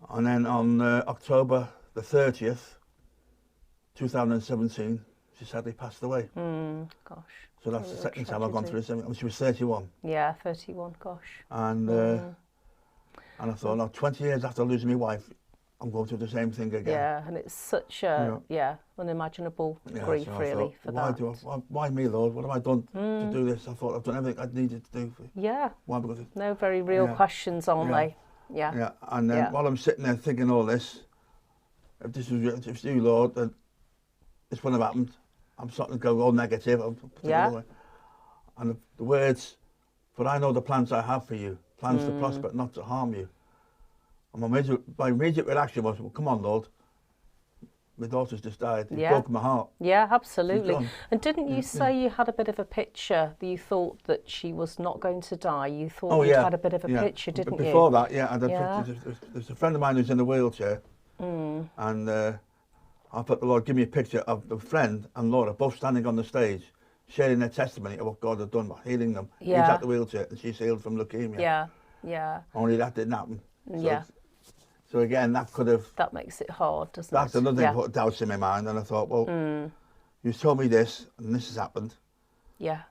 And then on October the 30th, 2017, she sadly passed away. Gosh. So that's the second time I've gone through this. She was 31. Yeah, 31, gosh. And I thought, no, 20 years after losing my wife, I'm going through the same thing again. Yeah, and it's such a, unimaginable grief, really, for that. Why me, Lord? What have I done to do this? I thought I've done everything I needed to do. Yeah. Why? Because no, very real questions, aren't they? Yeah. And then while I'm sitting there thinking all this, if it's you, Lord, then this wouldn't have happened. I'm starting to go all negative. And the words, but I know the plans I have for you, plans to prosper, not to harm you. And my immediate reaction was, well, come on, Lord. My daughter's just died. It broke my heart. Yeah, absolutely. And didn't you say you had a bit of a picture that you thought that she was not going to die? You thought you had a bit of a picture, didn't you? Before that, there's a friend of mine who's in a wheelchair. And I thought the Lord give me a picture of the friend and Laura both standing on the stage, sharing their testimony of what God had done by healing them. He's at the wheelchair and she's healed from leukemia. Yeah. Only that didn't happen. So again, that makes it hard, doesn't it? That's another thing that put doubts in my mind, and I thought, well, you told me this, and this has happened. Yeah.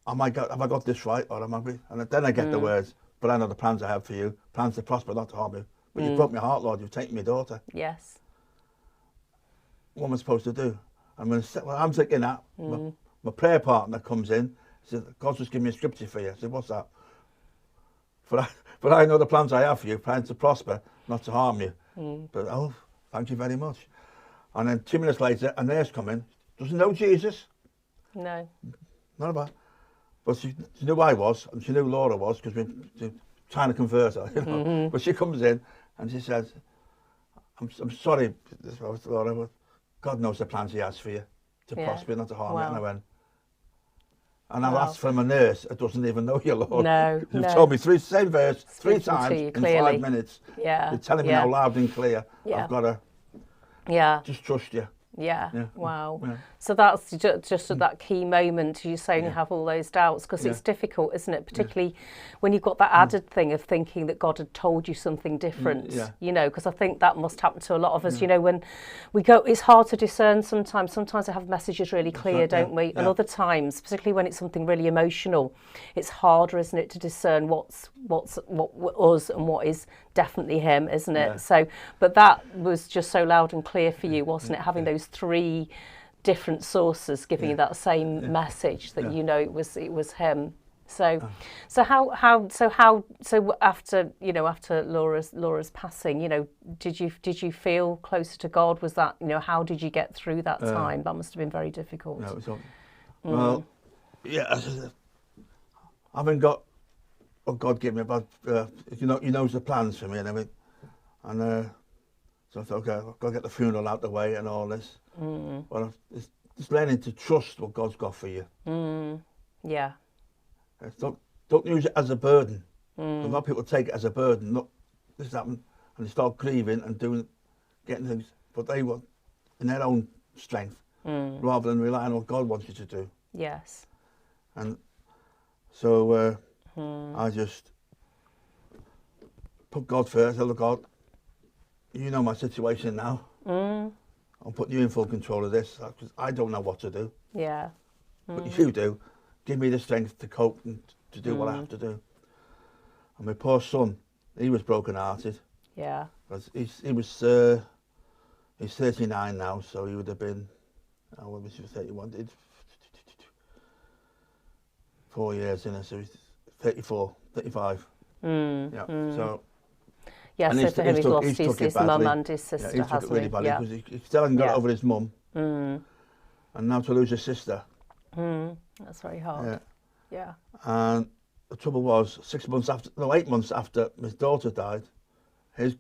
Have I got this right, or am I? And then I get the words, but I know the plans I have for you, plans to prosper, not to harm you. But you've broke my heart, Lord. You've taken my daughter. Yes. What am I supposed to do? I'm thinking that. My prayer partner comes in. He says, God's just giving me a scripture for you. I said, what's that? But I know the plans I have for you, plans to prosper, not to harm you. But thank you very much. And then 2 minutes later, a nurse come in, doesn't know Jesus. No. Not about. But she knew who I was, and she knew Laura was, because we were trying to convert her, you know. But she comes in, and she says, I'm sorry, Laura, but God knows the plans he has for you, to prosper, not to harm you. And I went, And I'll Wow. ask from a nurse that doesn't even know you, Lord. No, You've no. told me same verse, three Speaking to times you in clearly. 5 minutes. Yeah. You're telling me yeah. now loud and clear. Yeah. I've got to Yeah. just trust you. Yeah. Yeah. Wow. Yeah. So that's just at that key moment you say when you have all those doubts, because it's difficult, isn't it? Particularly when you've got that added thing of thinking that God had told you something different, Yeah. you know, because I think that must happen to a lot of us, you know, when we go, it's hard to discern sometimes. Sometimes I have messages really clear, right, don't we? And other times, particularly when it's something really emotional, it's harder, isn't it, to discern what's us and what is definitely him, isn't it? Yeah. So, but that was just so loud and clear for you, wasn't it? Having those three different sources giving you that same message that you know it was him. So after Laura's passing, you know, did you feel closer to God? Was that, you know, how did you get through that time? That must have been very difficult. No, it's all, well, yeah, I haven't got what God gave me about, he knows the plans for me and everything. And so I thought, okay, I've got to get the funeral out the way and all this. But it's just learning to trust what God's got for you. Yeah. Don't use it as a burden. A lot of people take it as a burden. Look, this happened, and they start grieving and getting things, but they want in their own strength, rather than relying on what God wants you to do. Yes. And so I just put God first. I look, God, you know my situation now. I'm putting you in full control of this, because I don't know what to do. Yeah. But you do. Give me the strength to cope and to do what I have to do. And my poor son, he was broken-hearted. Yeah. Because he's 39 now, so he would have been, when was he 31? 4 years in it, so he's 34, 35. So. Yeah, And so for him, he's lost his mum badly. and his sister, he took hasn't it really he? badly, Yeah. because he still hasn't got it over his mum. And now to lose his sister. That's very hard. Yeah. And the trouble was, 8 months after his daughter died, his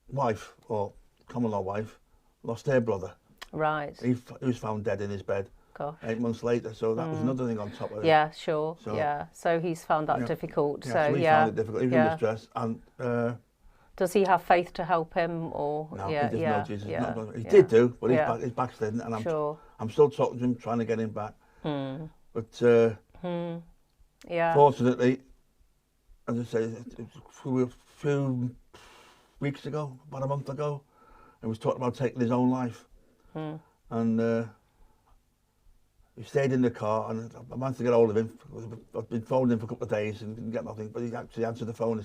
wife, or common law wife, lost her brother. Right. He was found dead in his bed. Gosh. 8 months later, so that was another thing on top of it. Yeah, sure. So, yeah. So he's found that difficult. Yeah, so he yeah. found it difficult. He was under stress. And does he have faith to help him, or no, yeah, he doesn't know Jesus. He yeah. did do, but he's backslidden, and I'm still talking to him, trying to get him back. But fortunately, as I say, a few weeks ago, about a month ago, he was talking about taking his own life. And he stayed in the car, and I managed to get hold of him. I've been phoning him for a couple of days and didn't get nothing, but he actually answered the phone.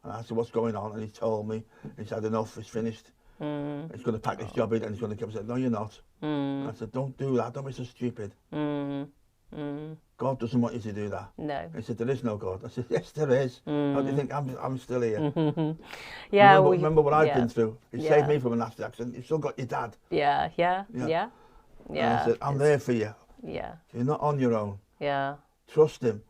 And I said, what's going on? And he told me, he's had enough, he's finished. He's going to pack his job in and he's going to come. I said, no, you're not. And I said, don't do that, don't be so stupid. God doesn't want you to do that. No. He said, there is no God. I said, yes, there is. How do you think I'm still here? Yeah. Remember what I've been through? He saved me from a nasty accident. You've still got your dad. Yeah. And I said, I'm there for you. Yeah. You're not on your own. Yeah. Trust him.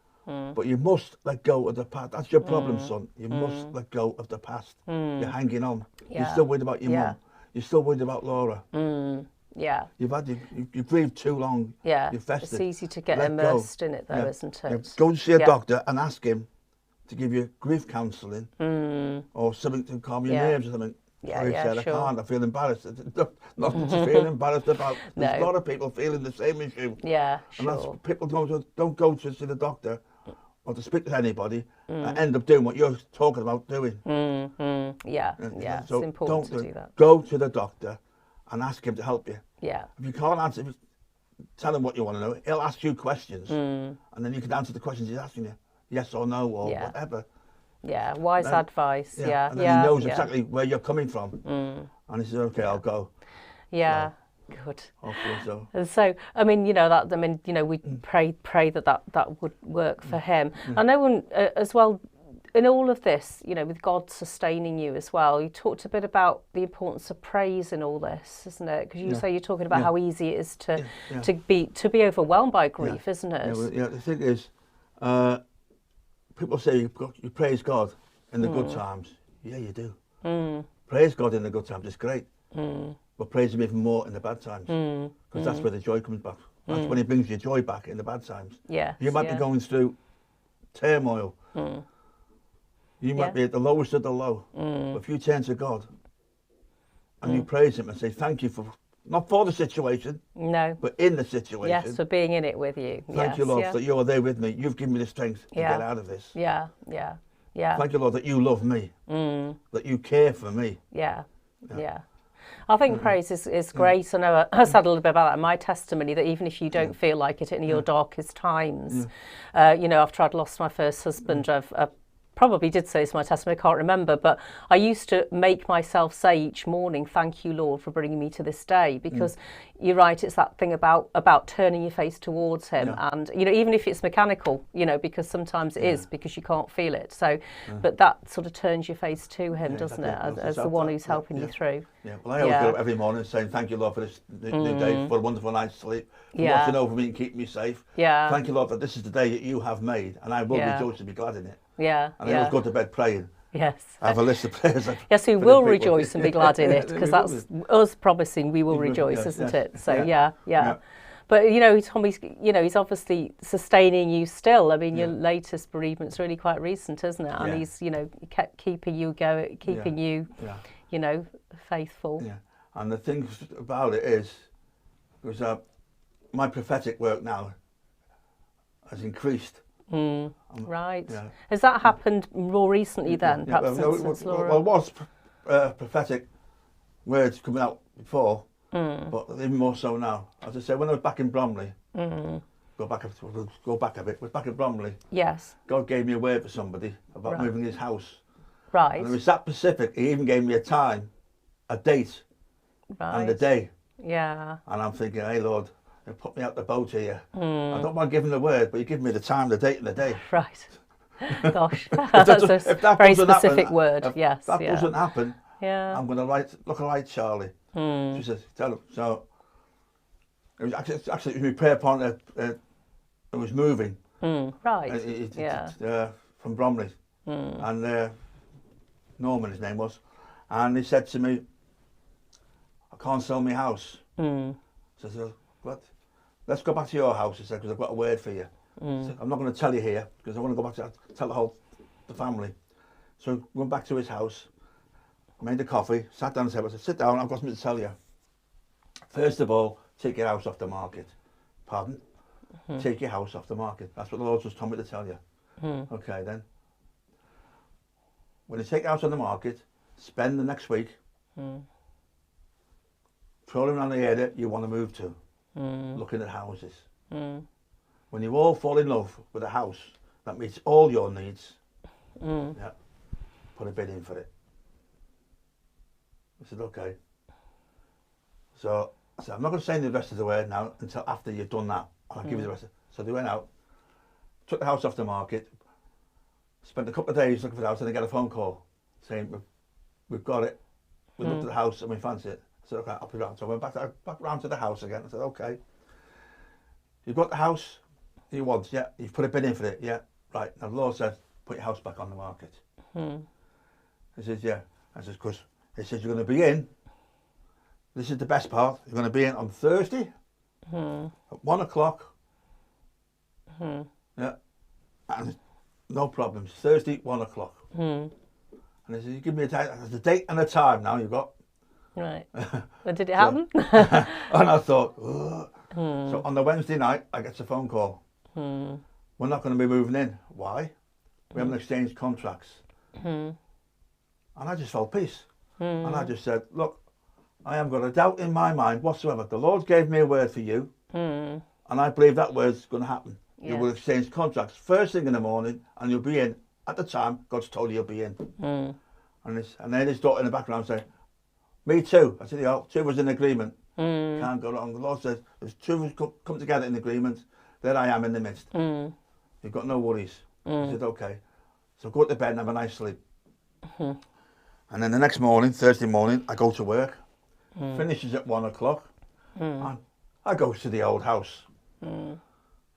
But you must let go of the past. That's your problem, son. You must let go of the past. You're hanging on. Yeah. You're still worried about your mum. You're still worried about Laura. Yeah. You've grieved too long. Yeah. You've festered. It's easy to get immersed in it, though, isn't it? Go and see a doctor and ask him to give you grief counselling or something to calm your nerves or something. Sorry, said, I can't. I feel embarrassed. Nothing to feel embarrassed about. There's a lot of people feeling the same issue. Yeah, and that's people don't go to see the doctor or to speak to anybody and end up doing what you're talking about doing. Yeah. So it's important to do that. Go to the doctor and ask him to help you. Yeah. If you can't answer, tell him what you want to know. He'll ask you questions, and then you can answer the questions he's asking you, yes or no or whatever. Yeah, wise advice. Yeah. And then he knows exactly where you're coming from, and he says, "Okay, I'll go." Yeah. Good. Hopefully so. And so, I mean, we pray that would work for him. I know, as well, in all of this, with God sustaining you as well, you talked a bit about the importance of praise in all this, isn't it? Because you say you're talking about how easy it is to be overwhelmed by grief, isn't it? Yeah, the thing is, people say you praise God in the good times. Yeah, you do. Praise God in the good times, it's great. But praise him even more in the bad times, because that's where the joy comes back. That's when he brings your joy back in the bad times. Yes, You might be going through turmoil. You might be at the lowest of the low. But if you turn to God and you praise him and say, thank you for, not for the situation, No. but in the situation. Yes, for being in it with you. Thank you, Lord, that you're there with me. You've given me the strength to get out of this. Yeah. Thank you, Lord, that you love me, that you care for me. Yeah. I think praise is great. I know I said a little bit about that in my testimony, that even if you don't feel like it in your darkest times, after I'd lost my first husband, I've probably did say this in my testimony, I can't remember, but I used to make myself say each morning, thank you, Lord, for bringing me to this day, because you're right, it's that thing about turning your face towards him, and even if it's mechanical, because sometimes it is, because you can't feel it, so but that sort of turns your face to him, doesn't it, as the one who's helping you through. Well, I always get up every morning saying thank you, Lord, for this new day, for a wonderful night's sleep, for watching over me and keeping me safe. Thank you, Lord, that this is the day that you have made, and I will rejoice and be glad in it. And I always go to bed praying. Yes. I have a list of prayers. Yes, we will rejoice and be glad in it, because that's us promising we will rejoice, isn't it? So yeah. But Tom, he's obviously sustaining you still. I mean, your latest bereavement's really quite recent, isn't it? And he's kept keeping you going, keeping you, faithful. Yeah. And the thing about it is, because my prophetic work now has increased. Right. Has that happened more recently then, perhaps since Laura? Well, it was prophetic words coming out before, but even more so now. As I say, when I was back in Bromley, go back a bit, was back in Bromley. Yes. God gave me a word for somebody about moving his house. Right. And it was that specific, he even gave me a time, a date, and a day. Yeah. And I'm thinking, hey Lord, you put me out the boat here. I don't mind giving the word, but you give me the time, the date, and the day. Right. Gosh, that's a very specific word. Yes. If that doesn't happen, I'm going to look alright, Charlie. She says, tell him. So it was actually it was my prayer partner that was moving. Right. From Bromley, and Norman, his name was, and he said to me, I can't sell my house. So I said, what? Let's go back to your house, he said, because I've got a word for you. Said, I'm not going to tell you here, because I want to go back to tell the family. So went back to his house, made a coffee, sat down and said, I said, sit down, I've got something to tell you. First of all, take your house off the market. Pardon? Take your house off the market. That's what the Lord just told me to tell you. Okay then. When you take your house on the market, spend the next week trolling around the area you want to move to, looking at houses. When you all fall in love with a house that meets all your needs, put a bid in for it. I said, okay. So I said, I'm not going to say the rest of the word now until after you've done that. I'll give you the rest. So they went out, took the house off the market, spent a couple of days looking for the house, and they got a phone call saying, we've got it. We looked at the house and we fancy it. I said, okay, I'll be round. So I went back round to the house again. I said, okay. You've got the house you want, yeah. You've put a bid in for it, yeah. Right. Now the Lord said, put your house back on the market. He says, yeah. I says, because he says, you're going to be in. This is the best part. You're going to be in on Thursday at 1 o'clock. Yeah. And no problems. Thursday, 1 o'clock. And he says, you give me a date and a time now you've got. Right. When did it happen? And I thought, so on the Wednesday night, I get a phone call. We're not going to be moving in. Why? We haven't exchanged contracts. And I just felt peace. And I just said, look, I haven't got a doubt in my mind whatsoever. The Lord gave me a word for you. And I believe that word's going to happen. You will exchange contracts first thing in the morning, and you'll be in at the time God's told you you'll be in. And then his daughter in the background said, me too. I said, yeah, two of us in agreement. Can't go wrong. The Lord says, there's two of us come together in agreement. There I am in the midst. You've got no worries. I said, okay. So go to bed and have a nice sleep. And then the next morning, Thursday morning, I go to work. Finishes at 1 o'clock. And I go to the old house.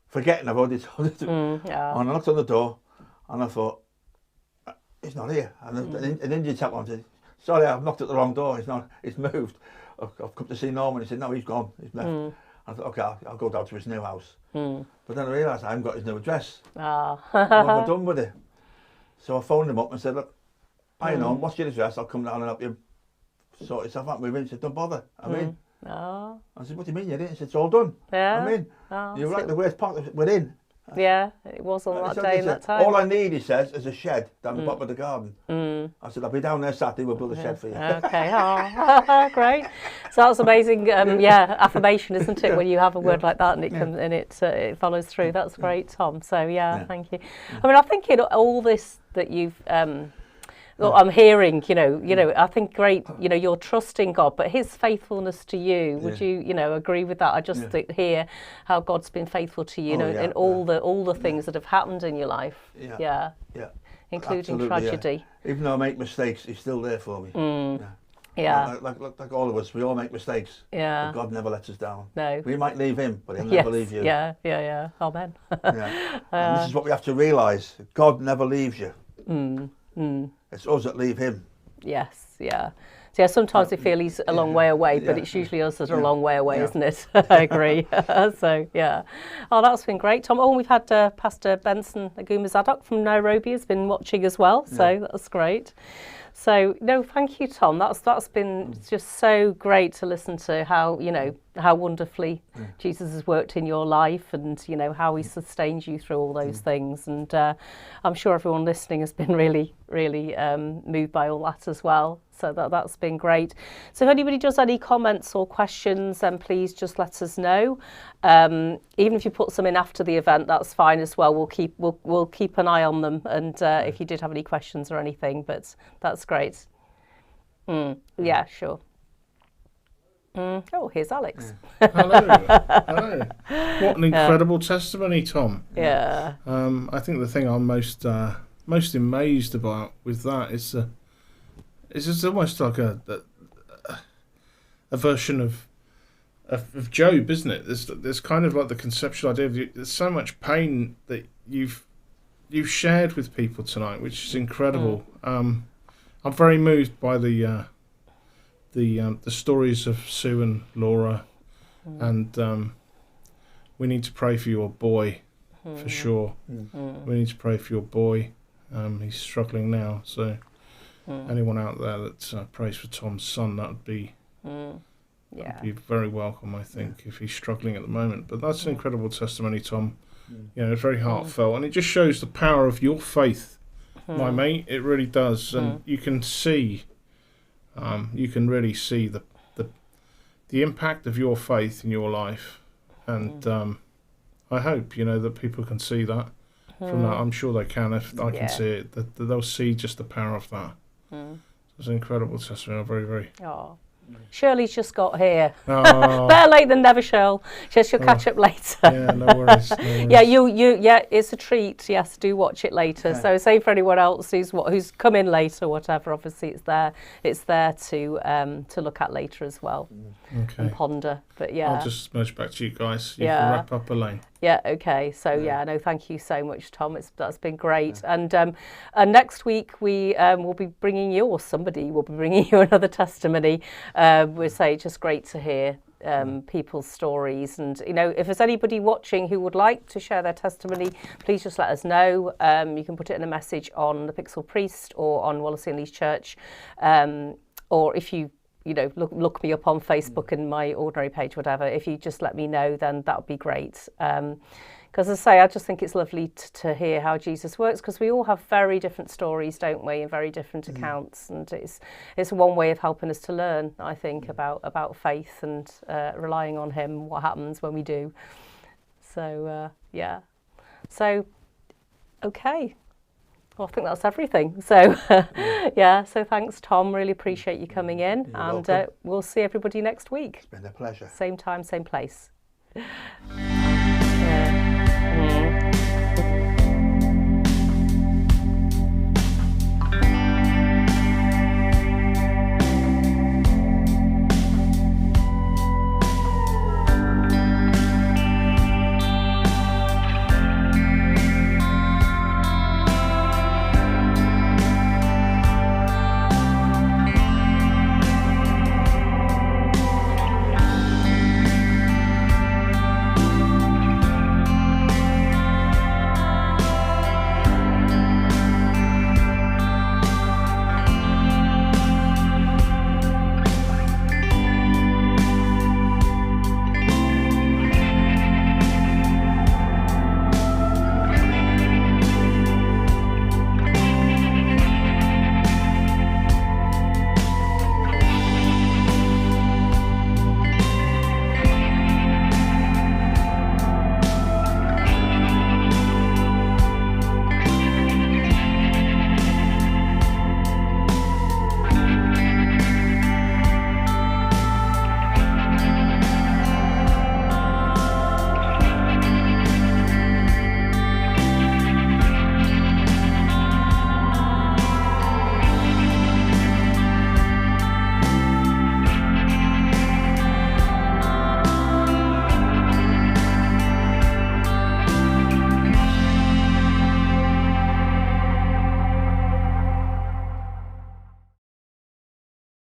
Forgetting I've already told it. And I knocked on the door and I thought, he's not here. And an Indian chap said, sorry, I've knocked at the wrong door. It's moved. I've come to see Norman. He said, no, he's gone. He's left. I thought, okay, I'll go down to his new house. But then I realised I haven't got his new address. Ah. What have I done with it? So I phoned him up and said, look, I know, what's your address? I'll come down and help you sort yourself out. He said, don't bother, I'm in. Oh. I said, what do you mean you didn't? He said, it's all done. Yeah. I'm in. Oh, You're right, the worst part, we're in. Yeah, it was on that day and that time. All I need, he says, is a shed down the bottom of the garden. I said, I'll be down there Saturday, we'll build a shed for you. Okay, great. So that's amazing, affirmation, isn't it, when you have a word like that and it comes and it follows through. That's great, Tom. So thank you. I mean, I think all this that you've I'm hearing, I think great, you're trusting God, but his faithfulness to you, would you, agree with that? I just hear how God's been faithful to you, in all the things that have happened in your life. Yeah. Including absolutely, tragedy. Yeah. Even though I make mistakes, he's still there for me. Yeah. Like all of us, we all make mistakes. Yeah. But God never lets us down. No. We might leave him, but he'll never leave you. Yeah. Amen. And this is what we have to realise. God never leaves you. It's us that leave him. Yes, yeah. So sometimes we feel he's a long way away, but it's usually us that are a long way away, isn't it? I agree. So, yeah. Oh, that's been great, Tom. Oh, and we've had Pastor Benson Aguma Zadok from Nairobi has been watching as well, so that's great. So, no, thank you, Tom. That's been just so great to listen to how, how wonderfully Jesus has worked in your life and, how he sustains you through all those things. And I'm sure everyone listening has been really, really moved by all that as well. So that's been great. So if anybody does any comments or questions, then please just let us know. Even if you put some in after the event, that's fine as well. We'll keep an eye on them. And if you did have any questions or anything, but that's great. Yeah, sure. Oh, here's Alex. Hello. What an incredible testimony, Tom. Yeah. I think the thing I'm most amazed about with that is it's just almost like a version of Job, isn't it? There's kind of like the conceptual idea of there's so much pain that you've shared with people tonight, which is incredible. I'm very moved by the stories of Sue and Laura, and we need to pray for your boy for sure. We need to pray for your boy. He's struggling now, so anyone out there that prays for Tom's son, that would be very welcome, I think, if he's struggling at the moment. But that's an incredible testimony, Tom. It's very heartfelt, and it just shows the power of your faith, my mate. It really does, and you can see. You can really see the impact of your faith in your life, and I hope that people can see that from that. I'm sure they can. If I can see it, that they'll see just the power of that. It's an incredible testimony. I'm very, very. Oh. Shirley's just got here. Oh. Better late than never, Shirl. She'll catch up later. Yeah, no worries. Yeah, it's a treat. Yes, do watch it later. Okay. So, say for anyone else who's come in later, whatever. Obviously, it's there to look at later as well and ponder. But yeah, I'll just merge back to you guys. You can wrap up, Elaine. Yeah. Okay. So no, thank you so much, Tom. That's been great. And next week we will be bringing you, or somebody will be bringing you another testimony. We say it's just great to hear people's stories, and if there's anybody watching who would like to share their testimony, please just let us know. You can put it in a message on the Pixel Priest or on Wallasey Unleashed Church, or if you look me up on Facebook and my ordinary page, whatever. If you just let me know, then that would be great. Because as I say, I just think it's lovely to hear how Jesus works, because we all have very different stories, don't we, and very different accounts, and it's one way of helping us to learn, I think, about faith and relying on him, what happens when we do. So, So, okay. Well, I think that's everything. So, so thanks, Tom. Really appreciate you coming in. You're and welcome. We'll see everybody next week. It's been a pleasure. Same time, same place. Yeah.